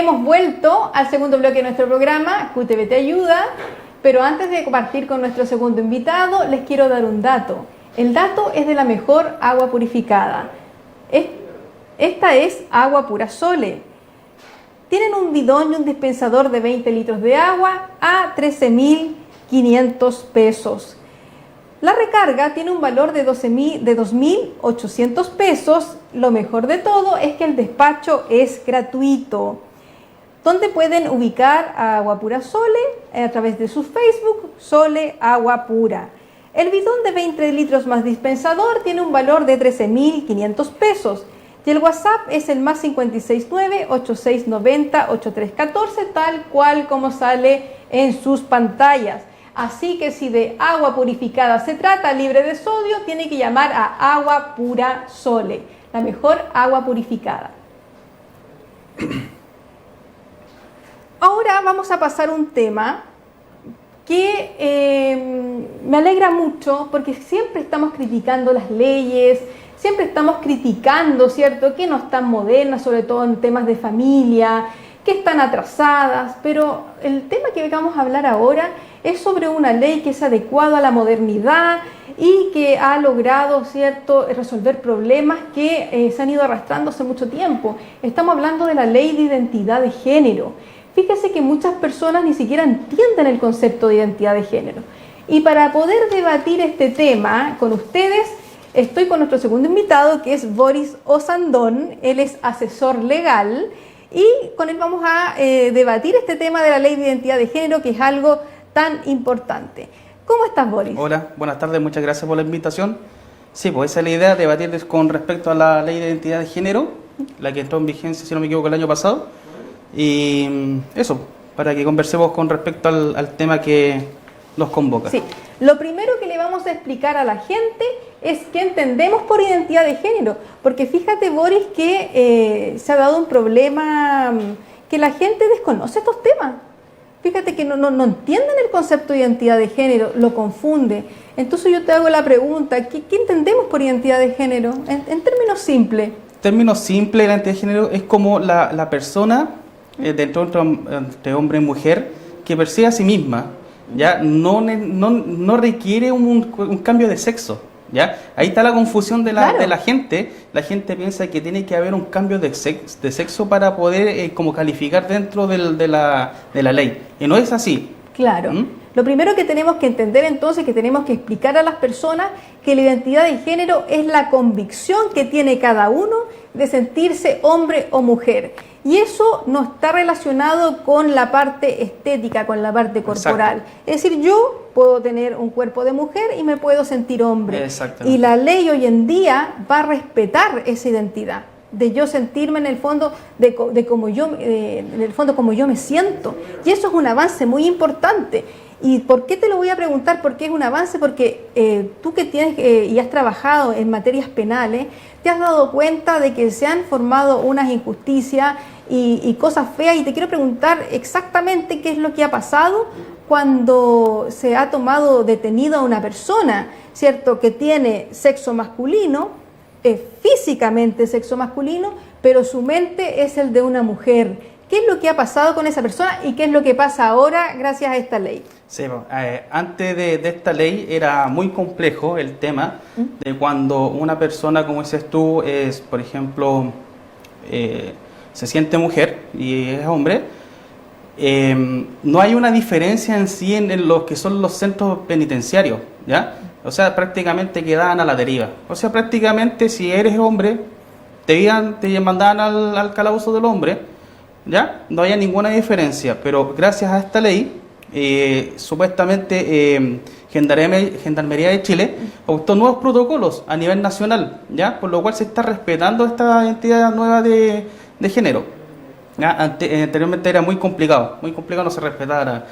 Hemos vuelto al segundo bloque de nuestro programa, QTV te ayuda, pero antes de partir con nuestro segundo invitado, les quiero dar un dato. El dato es de la mejor agua purificada. Esta es agua pura Sole. Tienen un bidón y un dispensador de 20 litros de agua a 13.500 pesos. La recarga tiene un valor de 2.800 pesos. Lo mejor de todo es que el despacho es gratuito. Donde pueden ubicar a Agua Pura Sole a través de su Facebook, Sole Agua Pura. El bidón de 20 litros más dispensador tiene un valor de 13.500 pesos. Y el WhatsApp es el más 569-8690-8314, tal cual como sale en sus pantallas. Así que si de agua purificada se trata, libre de sodio, tiene que llamar a Agua Pura Sole, la mejor agua purificada. Ahora vamos a pasar un tema que me alegra mucho porque siempre estamos criticando las leyes, siempre estamos criticando, ¿cierto?, que no están modernas, sobre todo en temas de familia, que están atrasadas, pero el tema que vamos a hablar ahora es sobre una ley que es adecuada a la modernidad y que ha logrado, ¿cierto?, resolver problemas que se han ido arrastrando hace mucho tiempo. Estamos hablando de la Ley de Identidad de Género. Fíjese que muchas personas ni siquiera entienden el concepto de identidad de género. Y para poder debatir este tema con ustedes, estoy con nuestro segundo invitado, que es Boris Osandón. Él es asesor legal y con él vamos a debatir este tema de la Ley de Identidad de Género, que es algo tan importante. ¿Cómo estás, Boris? Hola, buenas tardes, muchas gracias por la invitación. Sí, pues esa es la idea, debatir con respecto a la Ley de Identidad de Género, la que entró en vigencia, si no me equivoco, el año pasado. Y eso, para que conversemos con respecto al tema que nos convoca. Sí, lo primero que le vamos a explicar a la gente es qué entendemos por identidad de género, porque fíjate, Boris, que se ha dado un problema que la gente desconoce estos temas. Fíjate que no entienden el concepto de identidad de género, lo confunde. Entonces yo te hago la pregunta, ¿qué entendemos por identidad de género? En términos simples. En términos simples, la identidad de género es como la persona dentro entre hombre y mujer que percibe a sí misma, ¿ya? No requiere un cambio de sexo, ¿ya? Ahí está la confusión de la gente. La gente piensa que tiene que haber un cambio de sexo para poder como calificar dentro de la ley, y no es así. Claro. Lo primero que tenemos que entender entonces, que tenemos que explicar a las personas, que la identidad de género es la convicción que tiene cada uno de sentirse hombre o mujer. Y eso no está relacionado con la parte estética, con la parte corporal. Exacto. Es decir, yo puedo tener un cuerpo de mujer y me puedo sentir hombre. Exactamente. Y la ley hoy en día va a respetar esa identidad, de yo sentirme en el fondo como yo me siento. Y eso es un avance muy importante. ¿Y por qué te lo voy a preguntar? ¿Por qué es un avance? Porque tú que tienes y has trabajado en materias penales, te has dado cuenta de que se han formado unas injusticias y cosas feas, y te quiero preguntar exactamente qué es lo que ha pasado cuando se ha tomado detenida a una persona, ¿cierto?, que tiene sexo masculino, físicamente sexo masculino, pero su mente es el de una mujer. ¿Qué es lo que ha pasado con esa persona y qué es lo que pasa ahora gracias a esta ley? Sí, antes de esta ley era muy complejo el tema de cuando una persona, como dices tú, es, por ejemplo, se siente mujer y es hombre. No hay una diferencia en sí en lo que son los centros penitenciarios, ¿ya? O sea, prácticamente quedaban a la deriva. O sea, prácticamente si eres hombre, te mandaban al calabozo del hombre, ¿ya? No había ninguna diferencia, pero gracias a esta ley, supuestamente Gendarmería de Chile adoptó nuevos protocolos a nivel nacional, ¿ya? Por lo cual se está respetando esta identidad nueva de género, ¿ya? Anteriormente era muy complicado no se respetara.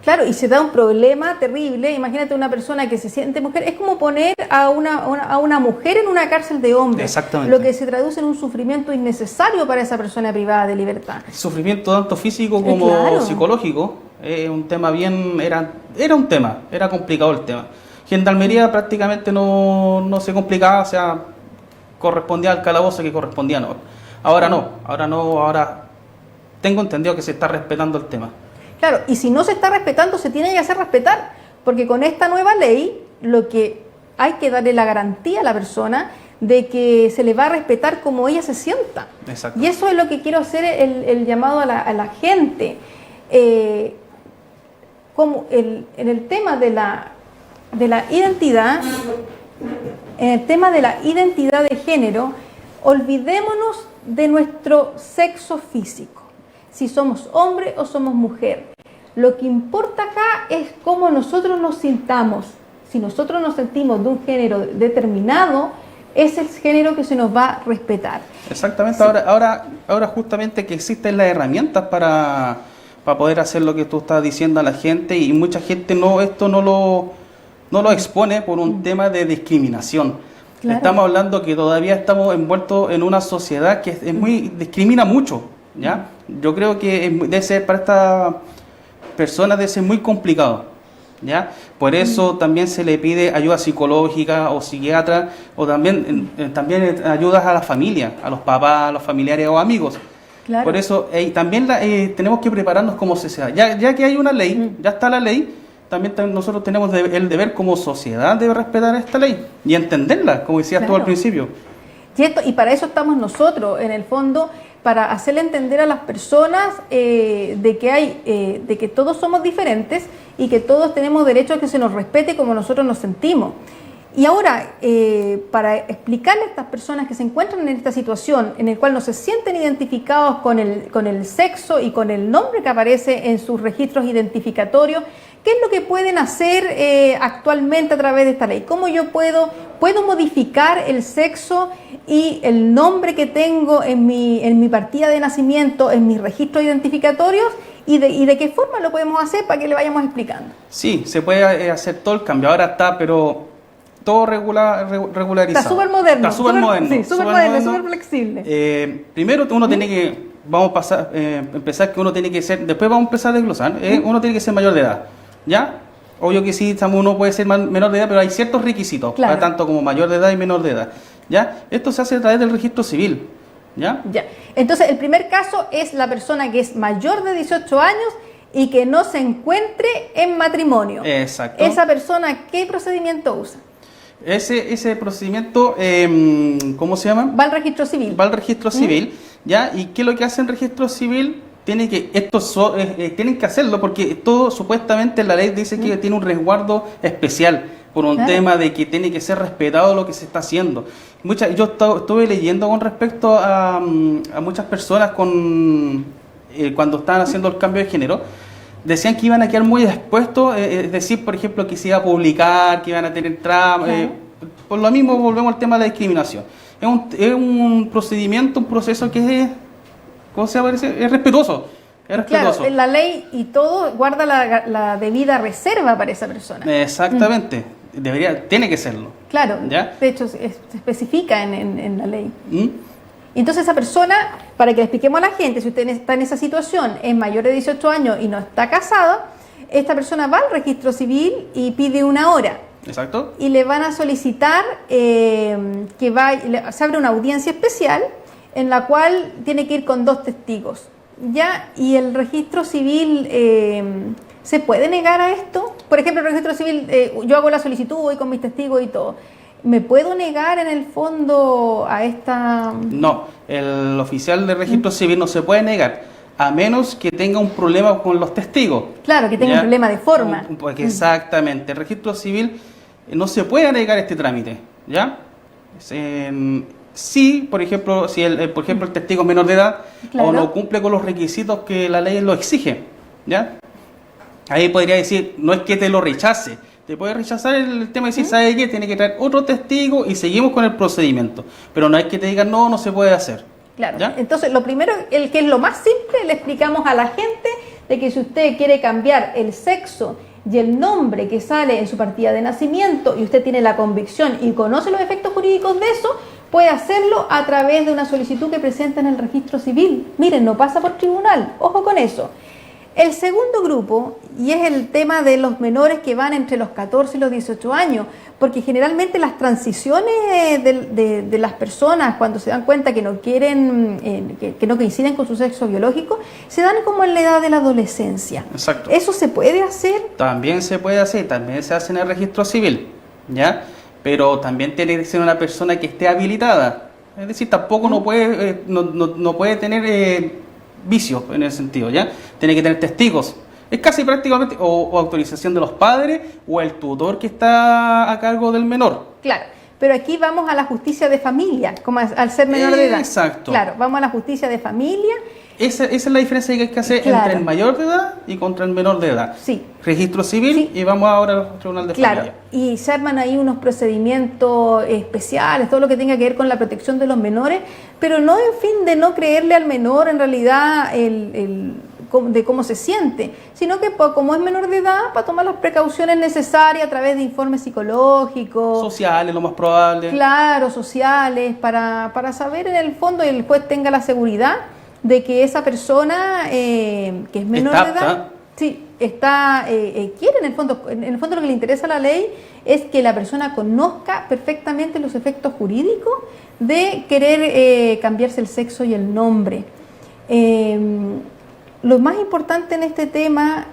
Claro, y se da un problema terrible. Imagínate una persona que se siente mujer, es como poner a una mujer en una cárcel de hombres. Exactamente. Lo que se traduce en un sufrimiento innecesario para esa persona privada de libertad. Sufrimiento tanto físico como claro, psicológico, un tema era complicado el tema. Gendarmería prácticamente no se complicaba, o sea, correspondía al calabozo que correspondía, no. Ahora tengo entendido que se está respetando el tema. Claro, y si no se está respetando, se tiene que hacer respetar, porque con esta nueva ley lo que hay que darle la garantía a la persona de que se le va a respetar como ella se sienta. Exacto. Y eso es lo que quiero hacer el llamado a la gente. Como en el tema de la identidad, en el tema de la identidad de género, olvidémonos de nuestro sexo físico, si somos hombre o somos mujer. Lo que importa acá es cómo nosotros nos sintamos. Si nosotros nos sentimos de un género determinado, es el género que se nos va a respetar. Exactamente, Sí. ahora justamente que existen las herramientas para poder hacer lo que tú estás diciendo a la gente, y mucha gente no lo expone por un tema de discriminación. Claro. Estamos hablando que todavía estamos envueltos en una sociedad que discrimina mucho, ¿ya? Yo creo que debe ser, para estas personas debe ser muy complicado, ¿ya? Por eso también se le pide ayuda psicológica o psiquiatra, o también ayudas a la familia, a los papás, a los familiares o amigos. Claro. Por eso también tenemos que prepararnos como sociedad. Ya que hay una ley, ya está la ley, también nosotros tenemos el deber como sociedad de respetar esta ley y entenderla, como decías tú al Claro. principio. Y para eso estamos nosotros, en el fondo, para hacerle entender a las personas de que todos somos diferentes y que todos tenemos derecho a que se nos respete como nosotros nos sentimos. Y ahora, para explicarle a estas personas que se encuentran en esta situación, en el cual no se sienten identificados con el sexo y con el nombre que aparece en sus registros identificatorios, ¿qué es lo que pueden hacer actualmente a través de esta ley? ¿Cómo yo puedo modificar el sexo y el nombre que tengo en mi partida de nacimiento, en mis registros identificatorios? ¿Y de qué forma lo podemos hacer para que le vayamos explicando? Sí, se puede hacer todo el cambio. Ahora está, pero todo regularizado. Está súper moderno. Está súper moderno. Sí, súper moderno, súper flexible. Primero uno tiene que, empezar que uno tiene que ser, después vamos a empezar a desglosar, uno tiene que ser mayor de edad, ¿ya? Obvio que sí, uno puede ser menor de edad, pero hay ciertos requisitos, Claro. tanto como mayor de edad y menor de edad, ¿ya? Esto se hace a través del registro civil, ¿ya? Ya. Entonces, el primer caso es la persona que es mayor de 18 años y que no se encuentre en matrimonio. Exacto. Esa persona, ¿qué procedimiento usa? Ese procedimiento, ¿cómo se llama? Va al registro civil. Va al registro civil, ¿ya? ¿Y qué es lo que hace el registro civil? Tienen que hacerlo porque todo, supuestamente, la ley dice que tiene un resguardo especial por un Claro. tema de que tiene que ser respetado lo que se está haciendo. Yo estuve leyendo con respecto a muchas personas cuando estaban haciendo el cambio de género, decían que iban a quedar muy expuestos, es decir, por ejemplo, que se iba a publicar, que iban a tener trama. Claro. Por lo mismo, volvemos al tema de la discriminación. Es un procedimiento, un proceso que es, ¿cómo se llama? Es respetuoso. Es respetuoso. Claro, la ley y todo guarda la debida reserva para esa persona. Exactamente. Tiene que serlo. Claro, ¿Ya? de hecho se especifica en la ley. ¿Mm? Entonces esa persona, para que le expliquemos a la gente, si usted está en esa situación, es mayor de 18 años y no está casado, esta persona va al registro civil y pide una hora. Exacto. Y le van a solicitar se abre una audiencia especial en la cual tiene que ir con 2 testigos. ¿Ya? Y el registro civil ¿se puede negar a esto? Por ejemplo, el registro civil, yo hago la solicitud, voy con mis testigos y todo. ¿Me puedo negar en el fondo a esta...? No, el oficial de registro civil no se puede negar, a menos que tenga un problema con los testigos. Claro, que tenga ¿Ya? un problema de forma. Exactamente, el registro civil no se puede negar este trámite, ¿ya? Sí, por ejemplo, si el testigo es menor de edad, Claro. o no cumple con los requisitos que la ley lo exige, ¿ya? Ahí podría decir, no es que te lo rechace, te puede rechazar el tema de decir, ¿sabe qué? Tiene que traer otro testigo y seguimos con el procedimiento, pero no es que te digan, no se puede hacer. Claro. ¿Ya? Entonces, lo primero, el que es lo más simple, le explicamos a la gente de que si usted quiere cambiar el sexo y el nombre que sale en su partida de nacimiento y usted tiene la convicción y conoce los efectos jurídicos de eso, puede hacerlo a través de una solicitud que presenta en el registro civil. Miren, no pasa por tribunal, ojo con eso. El segundo grupo, y es el tema de los menores que van entre los 14 y los 18 años, porque generalmente las transiciones de las personas cuando se dan cuenta que no quieren, que no coinciden con su sexo biológico, se dan como en la edad de la adolescencia. Exacto. ¿Eso se puede hacer? También se puede hacer, también se hace en el registro civil, ¿ya? Pero también tiene que ser una persona que esté habilitada. Es decir, tampoco no puede tener vicios en ese sentido, ¿ya? Tiene que tener testigos. Es casi prácticamente o autorización de los padres o el tutor que está a cargo del menor. Claro, pero aquí vamos a la justicia de familia, como al ser menor de edad. Exacto. Claro, vamos a la justicia de familia. Esa es la diferencia que hay que hacer entre el mayor de edad y contra el menor de edad. Sí. Registro civil, sí. Y vamos ahora al tribunal de familia. Claro, y se arman ahí unos procedimientos especiales, todo lo que tenga que ver con la protección de los menores, pero no en fin de no creerle al menor en realidad de cómo se siente, sino que como es menor de edad, para tomar las precauciones necesarias a través de informes psicológicos. Sociales, lo más probable. Claro, sociales, para saber en el fondo y el juez tenga la seguridad de que esa persona que es menor de edad, sí, quiere en el fondo lo que le interesa a la ley es que la persona conozca perfectamente los efectos jurídicos de querer cambiarse el sexo y el nombre. Lo más importante en este tema,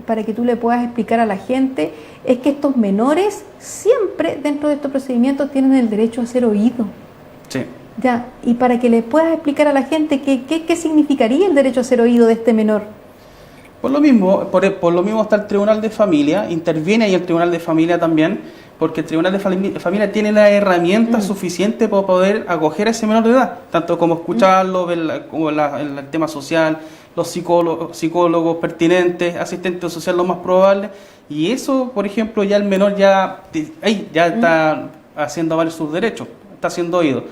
para que tú le puedas explicar a la gente, es que estos menores siempre dentro de estos procedimientos tienen el derecho a ser oídos. Sí. Ya, y para que le puedas explicar a la gente qué significaría el derecho a ser oído de este menor. Por lo mismo está el Tribunal de Familia, interviene ahí el Tribunal de Familia también, porque el Tribunal de Familia tiene la herramienta suficiente para poder acoger a ese menor de edad, tanto como escucharlo, como el tema social, los psicólogos pertinentes, asistentes sociales lo más probable, y eso, por ejemplo, ya el menor ya está haciendo valer sus derechos, está siendo oído.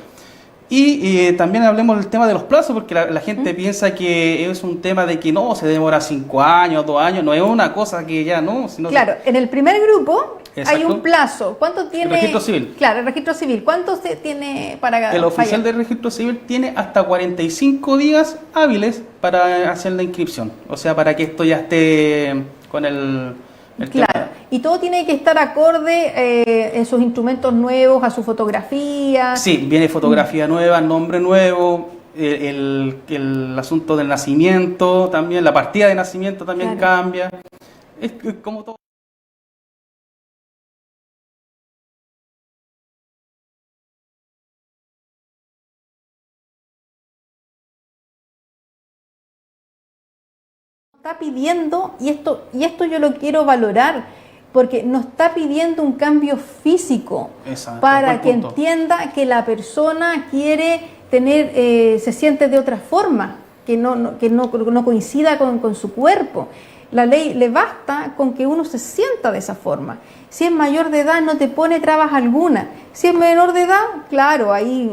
Y también hablemos del tema de los plazos, porque la gente piensa que es un tema de que no, se demora 5 años, 2 años, no es una cosa que ya no. Sino claro, en el primer grupo exacto. Hay un plazo. ¿Cuánto tiene? El registro civil. Claro, el registro civil. ¿Cuánto se tiene para el oficial del registro civil tiene hasta 45 días hábiles para hacer la inscripción. O sea, para que esto ya esté con el claro, tema. Y todo tiene que estar acorde en sus instrumentos nuevos, a su fotografía. Sí, viene fotografía nueva, nombre nuevo, el asunto del nacimiento también, la partida de nacimiento también cambia. Es como todo. Está pidiendo, y esto yo lo quiero valorar, porque nos está pidiendo un cambio físico. Exacto, para que entienda que la persona quiere tener, se siente de otra forma, que no coincida con su cuerpo. La ley le basta con que uno se sienta de esa forma. Si es mayor de edad no te pone trabas alguna. Si es menor de edad, claro, ahí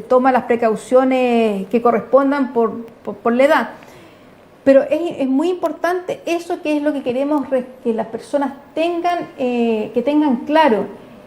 toma las precauciones que correspondan por la edad. Pero es muy importante eso, que es lo que queremos que las personas tengan claro.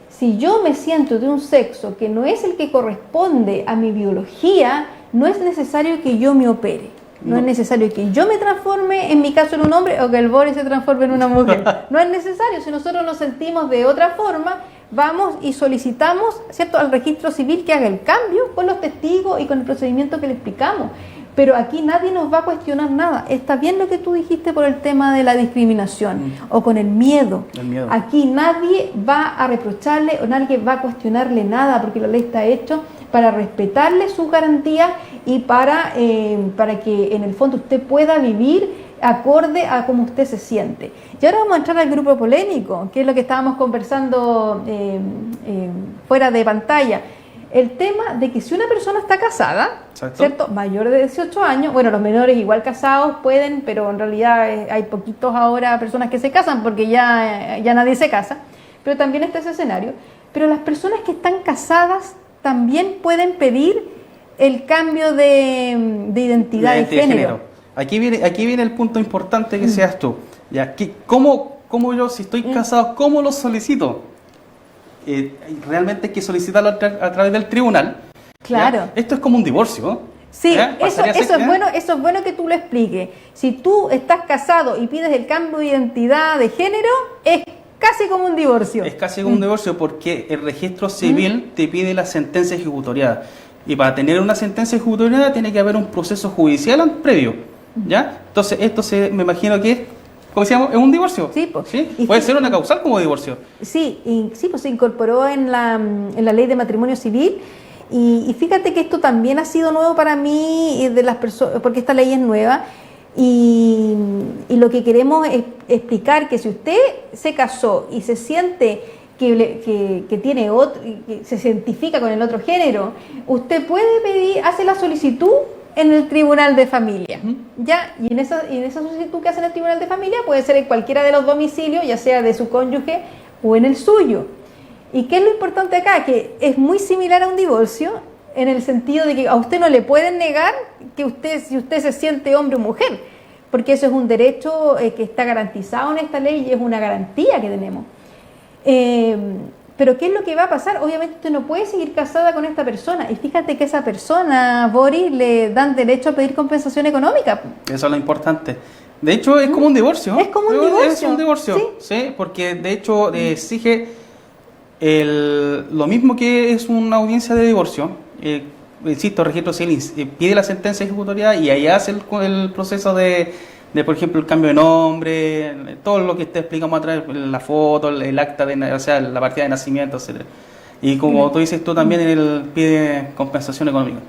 Si yo me siento de un sexo que no es el que corresponde a mi biología, no es necesario que yo me opere. No es necesario que yo me transforme, en mi caso, en un hombre, o que el Boris se transforme en una mujer. No es necesario. Si nosotros nos sentimos de otra forma, vamos y solicitamos, ¿cierto?, al registro civil que haga el cambio con los testigos y con el procedimiento que le explicamos. Pero aquí nadie nos va a cuestionar nada. Está bien lo que tú dijiste por el tema de la discriminación o con el miedo. Aquí nadie va a reprocharle o nadie va a cuestionarle nada, porque la ley está hecha para respetarle sus garantías y para que en el fondo usted pueda vivir acorde a cómo usted se siente. Y ahora vamos a entrar al grupo polémico, que es lo que estábamos conversando fuera de pantalla. El tema de que si una persona está casada, ¿cierto?, mayor de 18 años, bueno, los menores igual casados pueden, pero en realidad hay poquitos ahora personas que se casan porque ya nadie se casa, pero también está ese escenario. Pero las personas que están casadas también pueden pedir el cambio de identidad de género. Aquí viene el punto importante que seas tú. Ya, ¿cómo yo, si estoy casado, cómo lo solicito? Realmente hay que solicitarlo a través del tribunal. Claro. ¿Ya? Esto es como un divorcio, ¿no? Sí, ¿Pasaría a ser, eso es bueno que tú lo expliques. Si tú estás casado y pides el cambio de identidad de género, es casi como un divorcio. Es casi como un divorcio porque el registro civil te pide la sentencia ejecutoriada. Y para tener una sentencia ejecutoriada tiene que haber un proceso judicial previo, ¿ya? Entonces esto me imagino que es, como decíamos, es un divorcio. Sí, pues. ¿Sí? Puede ser una causal como divorcio. Sí, pues se incorporó en la ley de matrimonio civil. Y fíjate que esto también ha sido nuevo para mí, de las personas, porque esta ley es nueva. Y lo que queremos es explicar que si usted se casó y se siente que tiene otro, que se identifica con el otro género, usted puede pedir, hace la solicitud en el Tribunal de Familia, ¿ya? Y en esa solicitud que hace en el Tribunal de Familia puede ser en cualquiera de los domicilios, ya sea de su cónyuge o en el suyo. ¿Y qué es lo importante acá? Que es muy similar a un divorcio, en el sentido de que a usted no le pueden negar que si usted se siente hombre o mujer, porque eso es un derecho que está garantizado en esta ley y es una garantía que tenemos. Pero ¿qué es lo que va a pasar? Obviamente usted no puede seguir casada con esta persona, y fíjate que a esa persona, Boris, le dan derecho a pedir compensación económica. Eso es lo importante. De hecho, es como un divorcio. Es como un divorcio. Es un divorcio, ¿sí? Porque de hecho exige lo mismo que es una audiencia de divorcio. Insisto, registro civil pide la sentencia ejecutoriada y ahí hace el proceso de, por ejemplo, el cambio de nombre, todo lo que te explicamos atrás, la foto, el acta, o sea, la partida de nacimiento, etcétera. Y como tú dices, tú también pide compensación económica.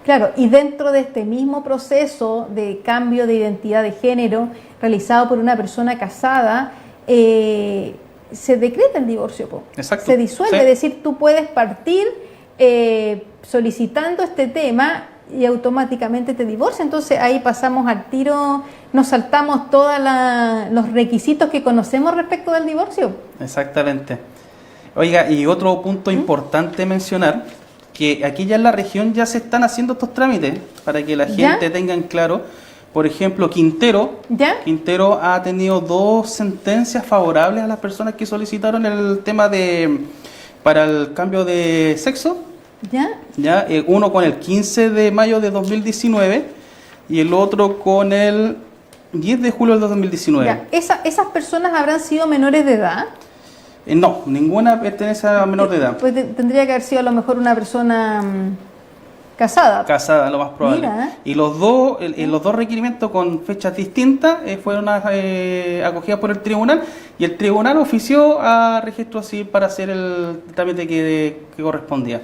Claro, y dentro de este mismo proceso de cambio de identidad de género realizado por una persona casada, se decreta el divorcio, Exacto. Se disuelve, Sí. Es decir, tú puedes partir solicitando este tema y automáticamente te divorcia. Entonces ahí pasamos al tiro, nos saltamos todos los requisitos que conocemos respecto del divorcio. Exactamente. Oiga, y otro punto importante mencionar, que aquí ya en la región ya se están haciendo estos trámites para que la gente tenga en claro. Por ejemplo, Quintero ha tenido 2 sentencias favorables a las personas que solicitaron el tema para el cambio de sexo. Uno con el 15 de mayo de 2019 y el otro con el 10 de julio de 2019. ¿Esas personas habrán sido menores de edad? No, ninguna pertenece a menor de edad. Pues tendría que haber sido a lo mejor una persona casada. Casada, lo más probable. Mira. Y los dos requerimientos con fechas distintas fueron acogidas por el tribunal, y el tribunal ofició a registro civil para hacer el trámite que correspondía.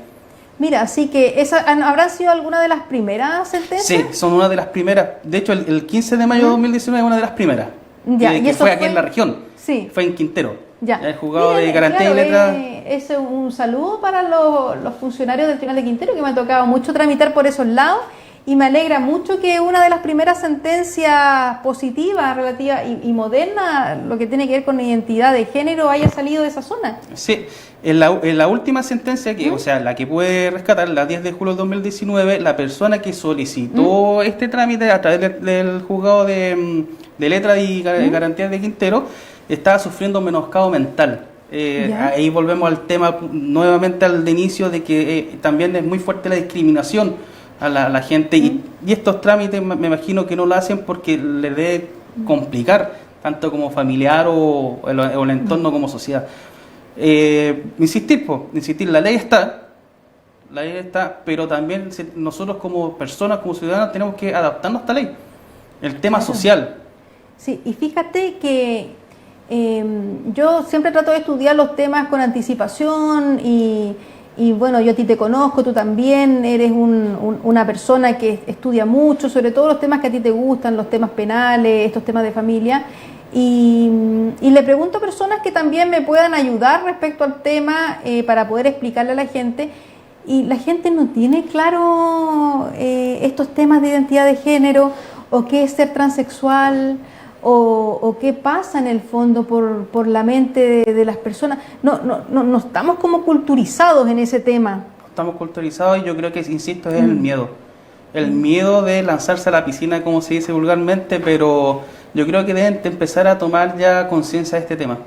Mira, así que ¿habrán sido alguna de las primeras sentencias? Sí, son una de las primeras. De hecho, el 15 de mayo de 2019 es una de las primeras. Que fue aquí en la región. Sí. Fue en Quintero. El juzgado de garantía y letra. Es un saludo para los funcionarios del Tribunal de Quintero, que me ha tocado mucho tramitar por esos lados, y me alegra mucho que una de las primeras sentencias positivas, relativas y modernas, lo que tiene que ver con la identidad de género, haya salido de esa zona. Sí, en la última sentencia, o sea, la que puede rescatar, la 10 de julio de 2019, la persona que solicitó este trámite a través del juzgado de letra y garantías de Quintero, estaba sufriendo menoscabo mental. Ahí volvemos al tema, nuevamente al de inicio, de que también es muy fuerte la discriminación a la gente, y estos trámites me imagino que no lo hacen porque les debe complicar, tanto como familiar o el entorno como sociedad. Insistir, la ley está, pero también nosotros como personas, como ciudadanos, tenemos que adaptarnos a esta ley, el tema social. Sí, y fíjate que yo siempre trato de estudiar los temas con anticipación, y bueno, yo a ti te conozco, tú también eres una persona que estudia mucho, sobre todo los temas que a ti te gustan, los temas penales, estos temas de familia, y le pregunto a personas que también me puedan ayudar respecto al tema para poder explicarle a la gente, y la gente no tiene claro estos temas de identidad de género, o qué es ser transexual, o qué pasa en el fondo por la mente de las personas. No estamos como culturizados en ese tema. Estamos culturizados, y yo creo que, insisto, es el miedo. El miedo de lanzarse a la piscina, como se dice vulgarmente, pero yo creo que deben empezar a tomar ya conciencia de este tema.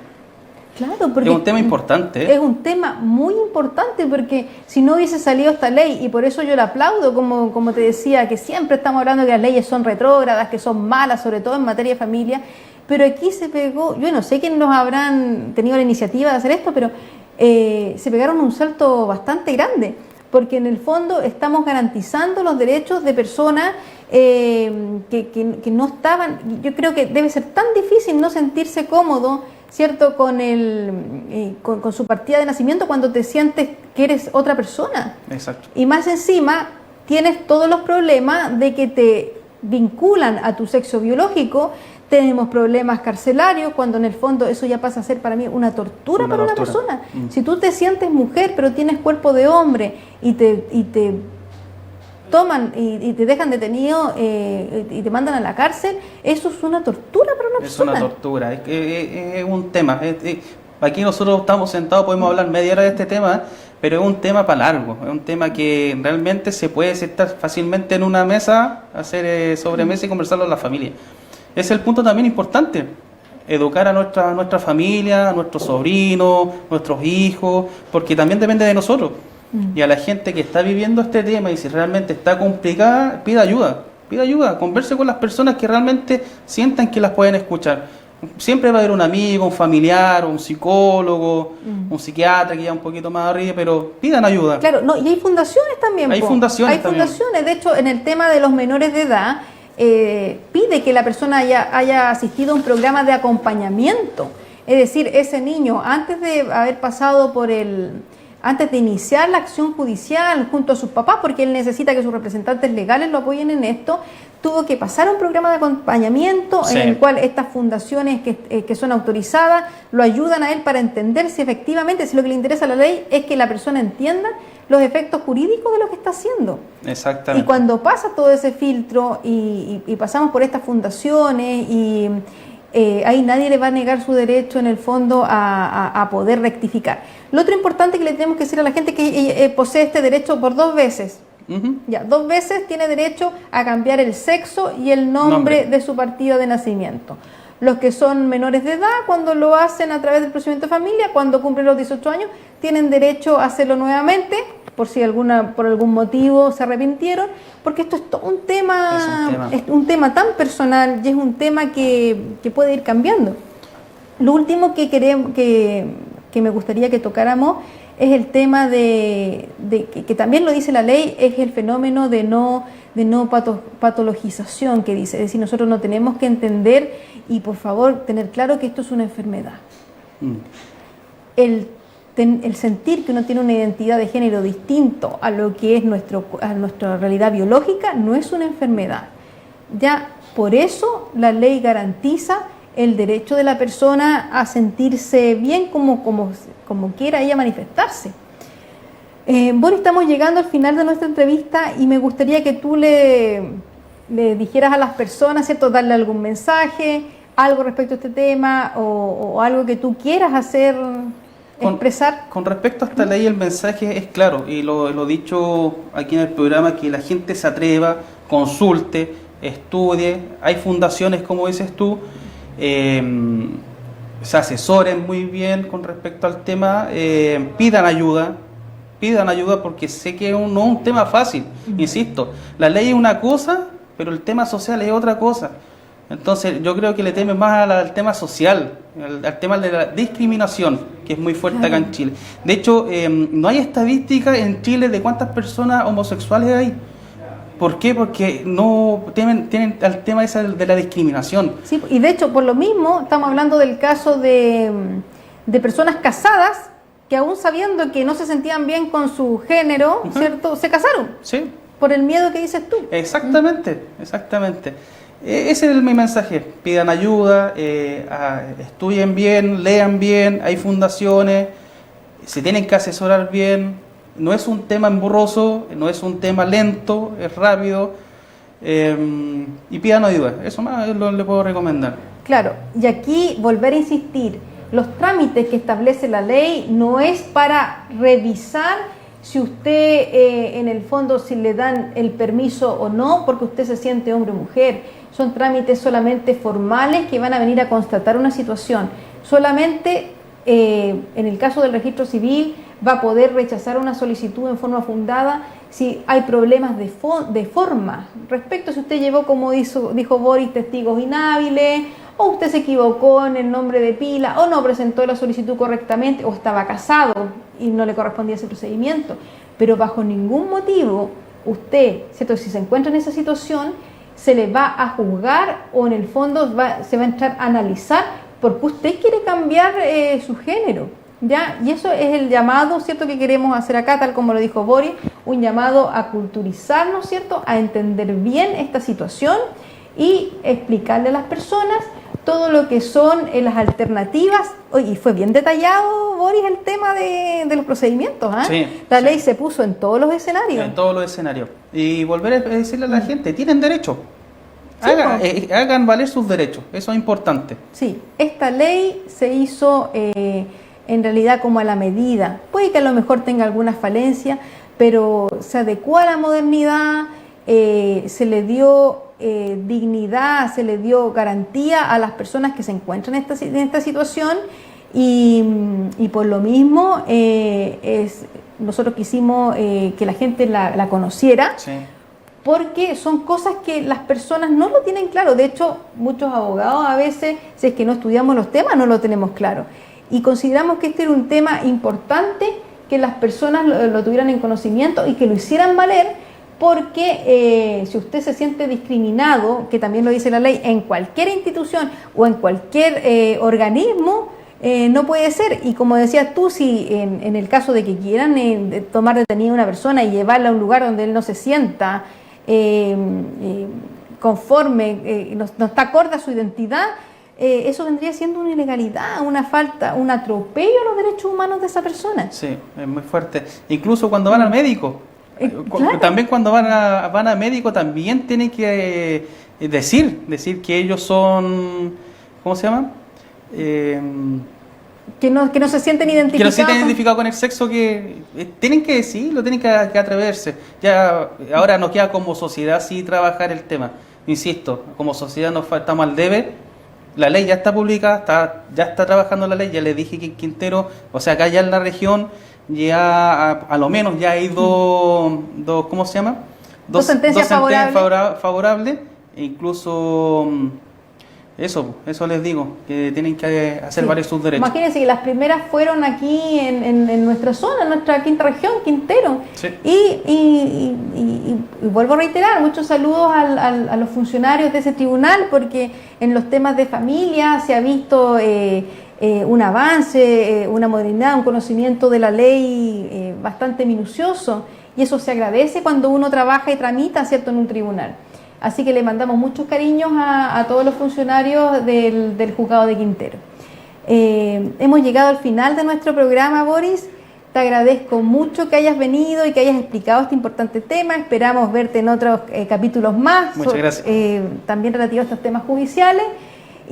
Claro, porque es un tema importante, ¿eh? Es un tema muy importante, porque si no hubiese salido esta ley, y por eso yo la aplaudo, como te decía, que siempre estamos hablando que las leyes son retrógradas, que son malas, sobre todo en materia de familia, pero aquí se pegó, yo no sé quién nos habrán tenido la iniciativa de hacer esto, pero se pegaron un salto bastante grande, porque en el fondo estamos garantizando los derechos de personas que no estaban. Yo creo que debe ser tan difícil no sentirse cómodo, ¿cierto?, con su partida de nacimiento cuando te sientes que eres otra persona. Exacto. Y más encima tienes todos los problemas de que te vinculan a tu sexo biológico. Tenemos problemas carcelarios, cuando en el fondo eso ya pasa a ser para mí una tortura para una persona. Si tú te sientes mujer pero tienes cuerpo de hombre y te toman y te dejan detenido y te mandan a la cárcel, eso es una tortura para una persona. Es una tortura, es un tema. Aquí nosotros estamos sentados, podemos hablar media hora de este tema, pero es un tema para largo, es un tema que realmente se puede sentar fácilmente en una mesa, hacer sobremesa y conversarlo en la familia. Es el punto también importante, educar a nuestra familia, a nuestros sobrinos, nuestros hijos, porque también depende de nosotros. Y a la gente que está viviendo este tema y si realmente está complicada, pida ayuda, converse con las personas que realmente sientan que las pueden escuchar. Siempre va a haber un amigo, un familiar, un psicólogo, un psiquiatra que ya un poquito más arriba, pero pidan ayuda. Claro, no, y hay fundaciones también. Hay fundaciones también. De hecho, en el tema de los menores de edad, pide que la persona haya asistido a un programa de acompañamiento. Es decir, ese niño, antes de haber pasado antes de iniciar la acción judicial junto a sus papás, porque él necesita que sus representantes legales lo apoyen en esto, tuvo que pasar a un programa de acompañamiento en el cual estas fundaciones que son autorizadas lo ayudan a él para entender si efectivamente, si lo que le interesa a la ley es que la persona entienda los efectos jurídicos de lo que está haciendo. Exactamente. Y cuando pasa todo ese filtro y pasamos por estas fundaciones y ahí nadie le va a negar su derecho en el fondo a poder rectificar. Lo otro importante que le tenemos que decir a la gente es que posee este derecho por 2 veces. Ya, 2 veces tiene derecho a cambiar el sexo y el nombre de su partida de nacimiento. Los que son menores de edad, cuando lo hacen a través del procedimiento de familia, cuando cumplen los 18 años, tienen derecho a hacerlo nuevamente, por si por algún motivo se arrepintieron, porque esto es todo un tema, es un tema tan personal y es un tema que puede ir cambiando. Lo último que me gustaría que tocáramos es el tema que también lo dice la ley, es el fenómeno de no patologización que dice. Es decir, nosotros no tenemos que entender y por favor tener claro que esto es una enfermedad. El sentir que uno tiene una identidad de género distinto a lo que es nuestra realidad biológica no es una enfermedad. Ya por eso la ley garantiza el derecho de la persona a sentirse bien como quiera ella manifestarse. Bueno, estamos llegando al final de nuestra entrevista y me gustaría que tú le dijeras a las personas, ¿cierto?, darle algún mensaje, algo respecto a este tema o algo que tú quieras hacer, expresar. Con respecto a esta ley, el mensaje es claro y lo he dicho aquí en el programa, que la gente se atreva, consulte, estudie. Hay fundaciones, como dices tú, se asesoren muy bien con respecto al tema, pidan ayuda porque sé que no es un tema fácil. Insisto, la ley es una cosa, pero el tema social es otra cosa. Entonces yo creo que le temen más al tema social, al tema de la discriminación, que es muy fuerte acá en Chile. De hecho, no hay estadísticas en Chile de cuántas personas homosexuales hay. ¿Por qué? Porque no tienen el tema ese de la discriminación. Sí, y de hecho, por lo mismo, estamos hablando del caso de personas casadas que aún sabiendo que no se sentían bien con su género, ¿cierto?, se casaron. Sí. Por el miedo que dices tú. Exactamente. Ese es mi mensaje. Pidan ayuda, estudien bien, lean bien, hay fundaciones, se tienen que asesorar bien. No es un tema emborroso, no es un tema lento, es rápido, y pidan ayuda. Eso más le puedo recomendar. Claro, y aquí volver a insistir, los trámites que establece la ley no es para revisar si usted en el fondo si le dan el permiso o no porque usted se siente hombre o mujer. Son trámites solamente formales que van a venir a constatar una situación. Solamente en el caso del registro civil, va a poder rechazar una solicitud en forma fundada si hay problemas de forma. Respecto si usted llevó, como dijo Boris, testigos inhábiles, o usted se equivocó en el nombre de pila, o no presentó la solicitud correctamente, o estaba casado y no le correspondía ese procedimiento. Pero bajo ningún motivo usted, ¿cierto?, si se encuentra en esa situación, se le va a juzgar o en el fondo se va a entrar a analizar porque usted quiere cambiar su género, ¿ya? Y eso es el llamado, ¿cierto?, que queremos hacer acá, tal como lo dijo Boris, un llamado a culturizarnos, ¿cierto?, a entender bien esta situación y explicarle a las personas todo lo que son las alternativas. Oye, y fue bien detallado, Boris, el tema de los procedimientos, ¿eh? Sí, la ley se puso en todos los escenarios. En todos los escenarios. Y volver a decirle a la gente, tienen derecho. Hagan valer sus derechos, eso es importante. Sí, esta ley se hizo en realidad como a la medida. Puede que a lo mejor tenga alguna falencia, pero se adecuó a la modernidad, se le dio dignidad, se le dio garantía a las personas que se encuentran en esta situación y por lo mismo nosotros quisimos que la gente la conociera. Sí. Porque son cosas que las personas no lo tienen claro. De hecho, muchos abogados a veces, si es que no estudiamos los temas, no lo tenemos claro. Y consideramos que este era un tema importante, que las personas lo tuvieran en conocimiento y que lo hicieran valer, porque si usted se siente discriminado, que también lo dice la ley, en cualquier institución o en cualquier organismo, no puede ser. Y como decías tú, si en el caso de que quieran tomar detenida a una persona y llevarla a un lugar donde él no se sienta conforme, no está acorde a su identidad, eso vendría siendo una ilegalidad, una falta, un atropello a los derechos humanos de esa persona. Sí, es muy fuerte. Incluso cuando van al médico, claro. también cuando van al médico también tienen que decir que ellos son, ¿cómo se llama? Que no se sienten identificados. Que no se sienten identificados con el sexo, que tienen que decirlo, tienen que atreverse. Ya ahora nos queda como sociedad sí trabajar el tema. Insisto, como sociedad nos faltamos al debe. La ley ya está publicada, ya está trabajando la ley, ya le dije que en Quintero, o sea, acá ya en la región, ya a lo menos ya hay dos ¿cómo se llama? Dos sentencias favorables, e incluso eso les digo, que tienen que hacer valer sus derechos. Imagínense que las primeras fueron aquí en nuestra zona, en nuestra quinta región, Quintero. Sí. Y vuelvo a reiterar, muchos saludos a los funcionarios de ese tribunal, porque en los temas de familia se ha visto un avance, una modernidad, un conocimiento de la ley bastante minucioso, y eso se agradece cuando uno trabaja y tramita, ¿cierto?, en un tribunal. Así que le mandamos muchos cariños a todos los funcionarios del juzgado de Quintero. Hemos llegado al final de nuestro programa, Boris. Te agradezco mucho que hayas venido y que hayas explicado este importante tema. Esperamos verte en otros capítulos más. Muchas gracias. También relativos a estos temas judiciales.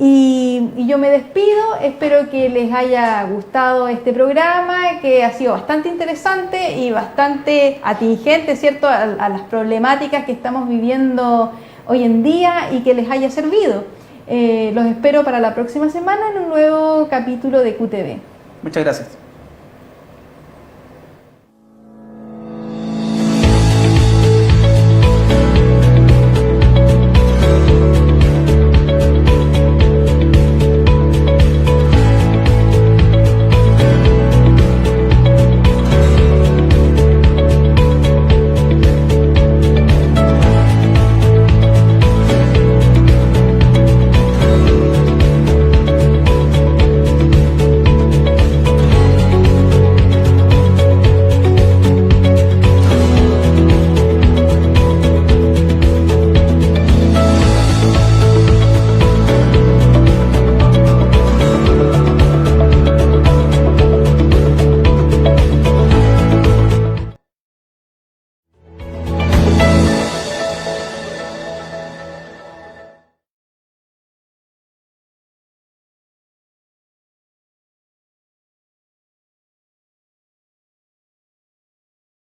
Y yo me despido. Espero que les haya gustado este programa, que ha sido bastante interesante y bastante atingente, ¿cierto?, a las problemáticas que estamos viviendo hoy en día, y que les haya servido. Los espero para la próxima semana en un nuevo capítulo de QTV. Muchas gracias.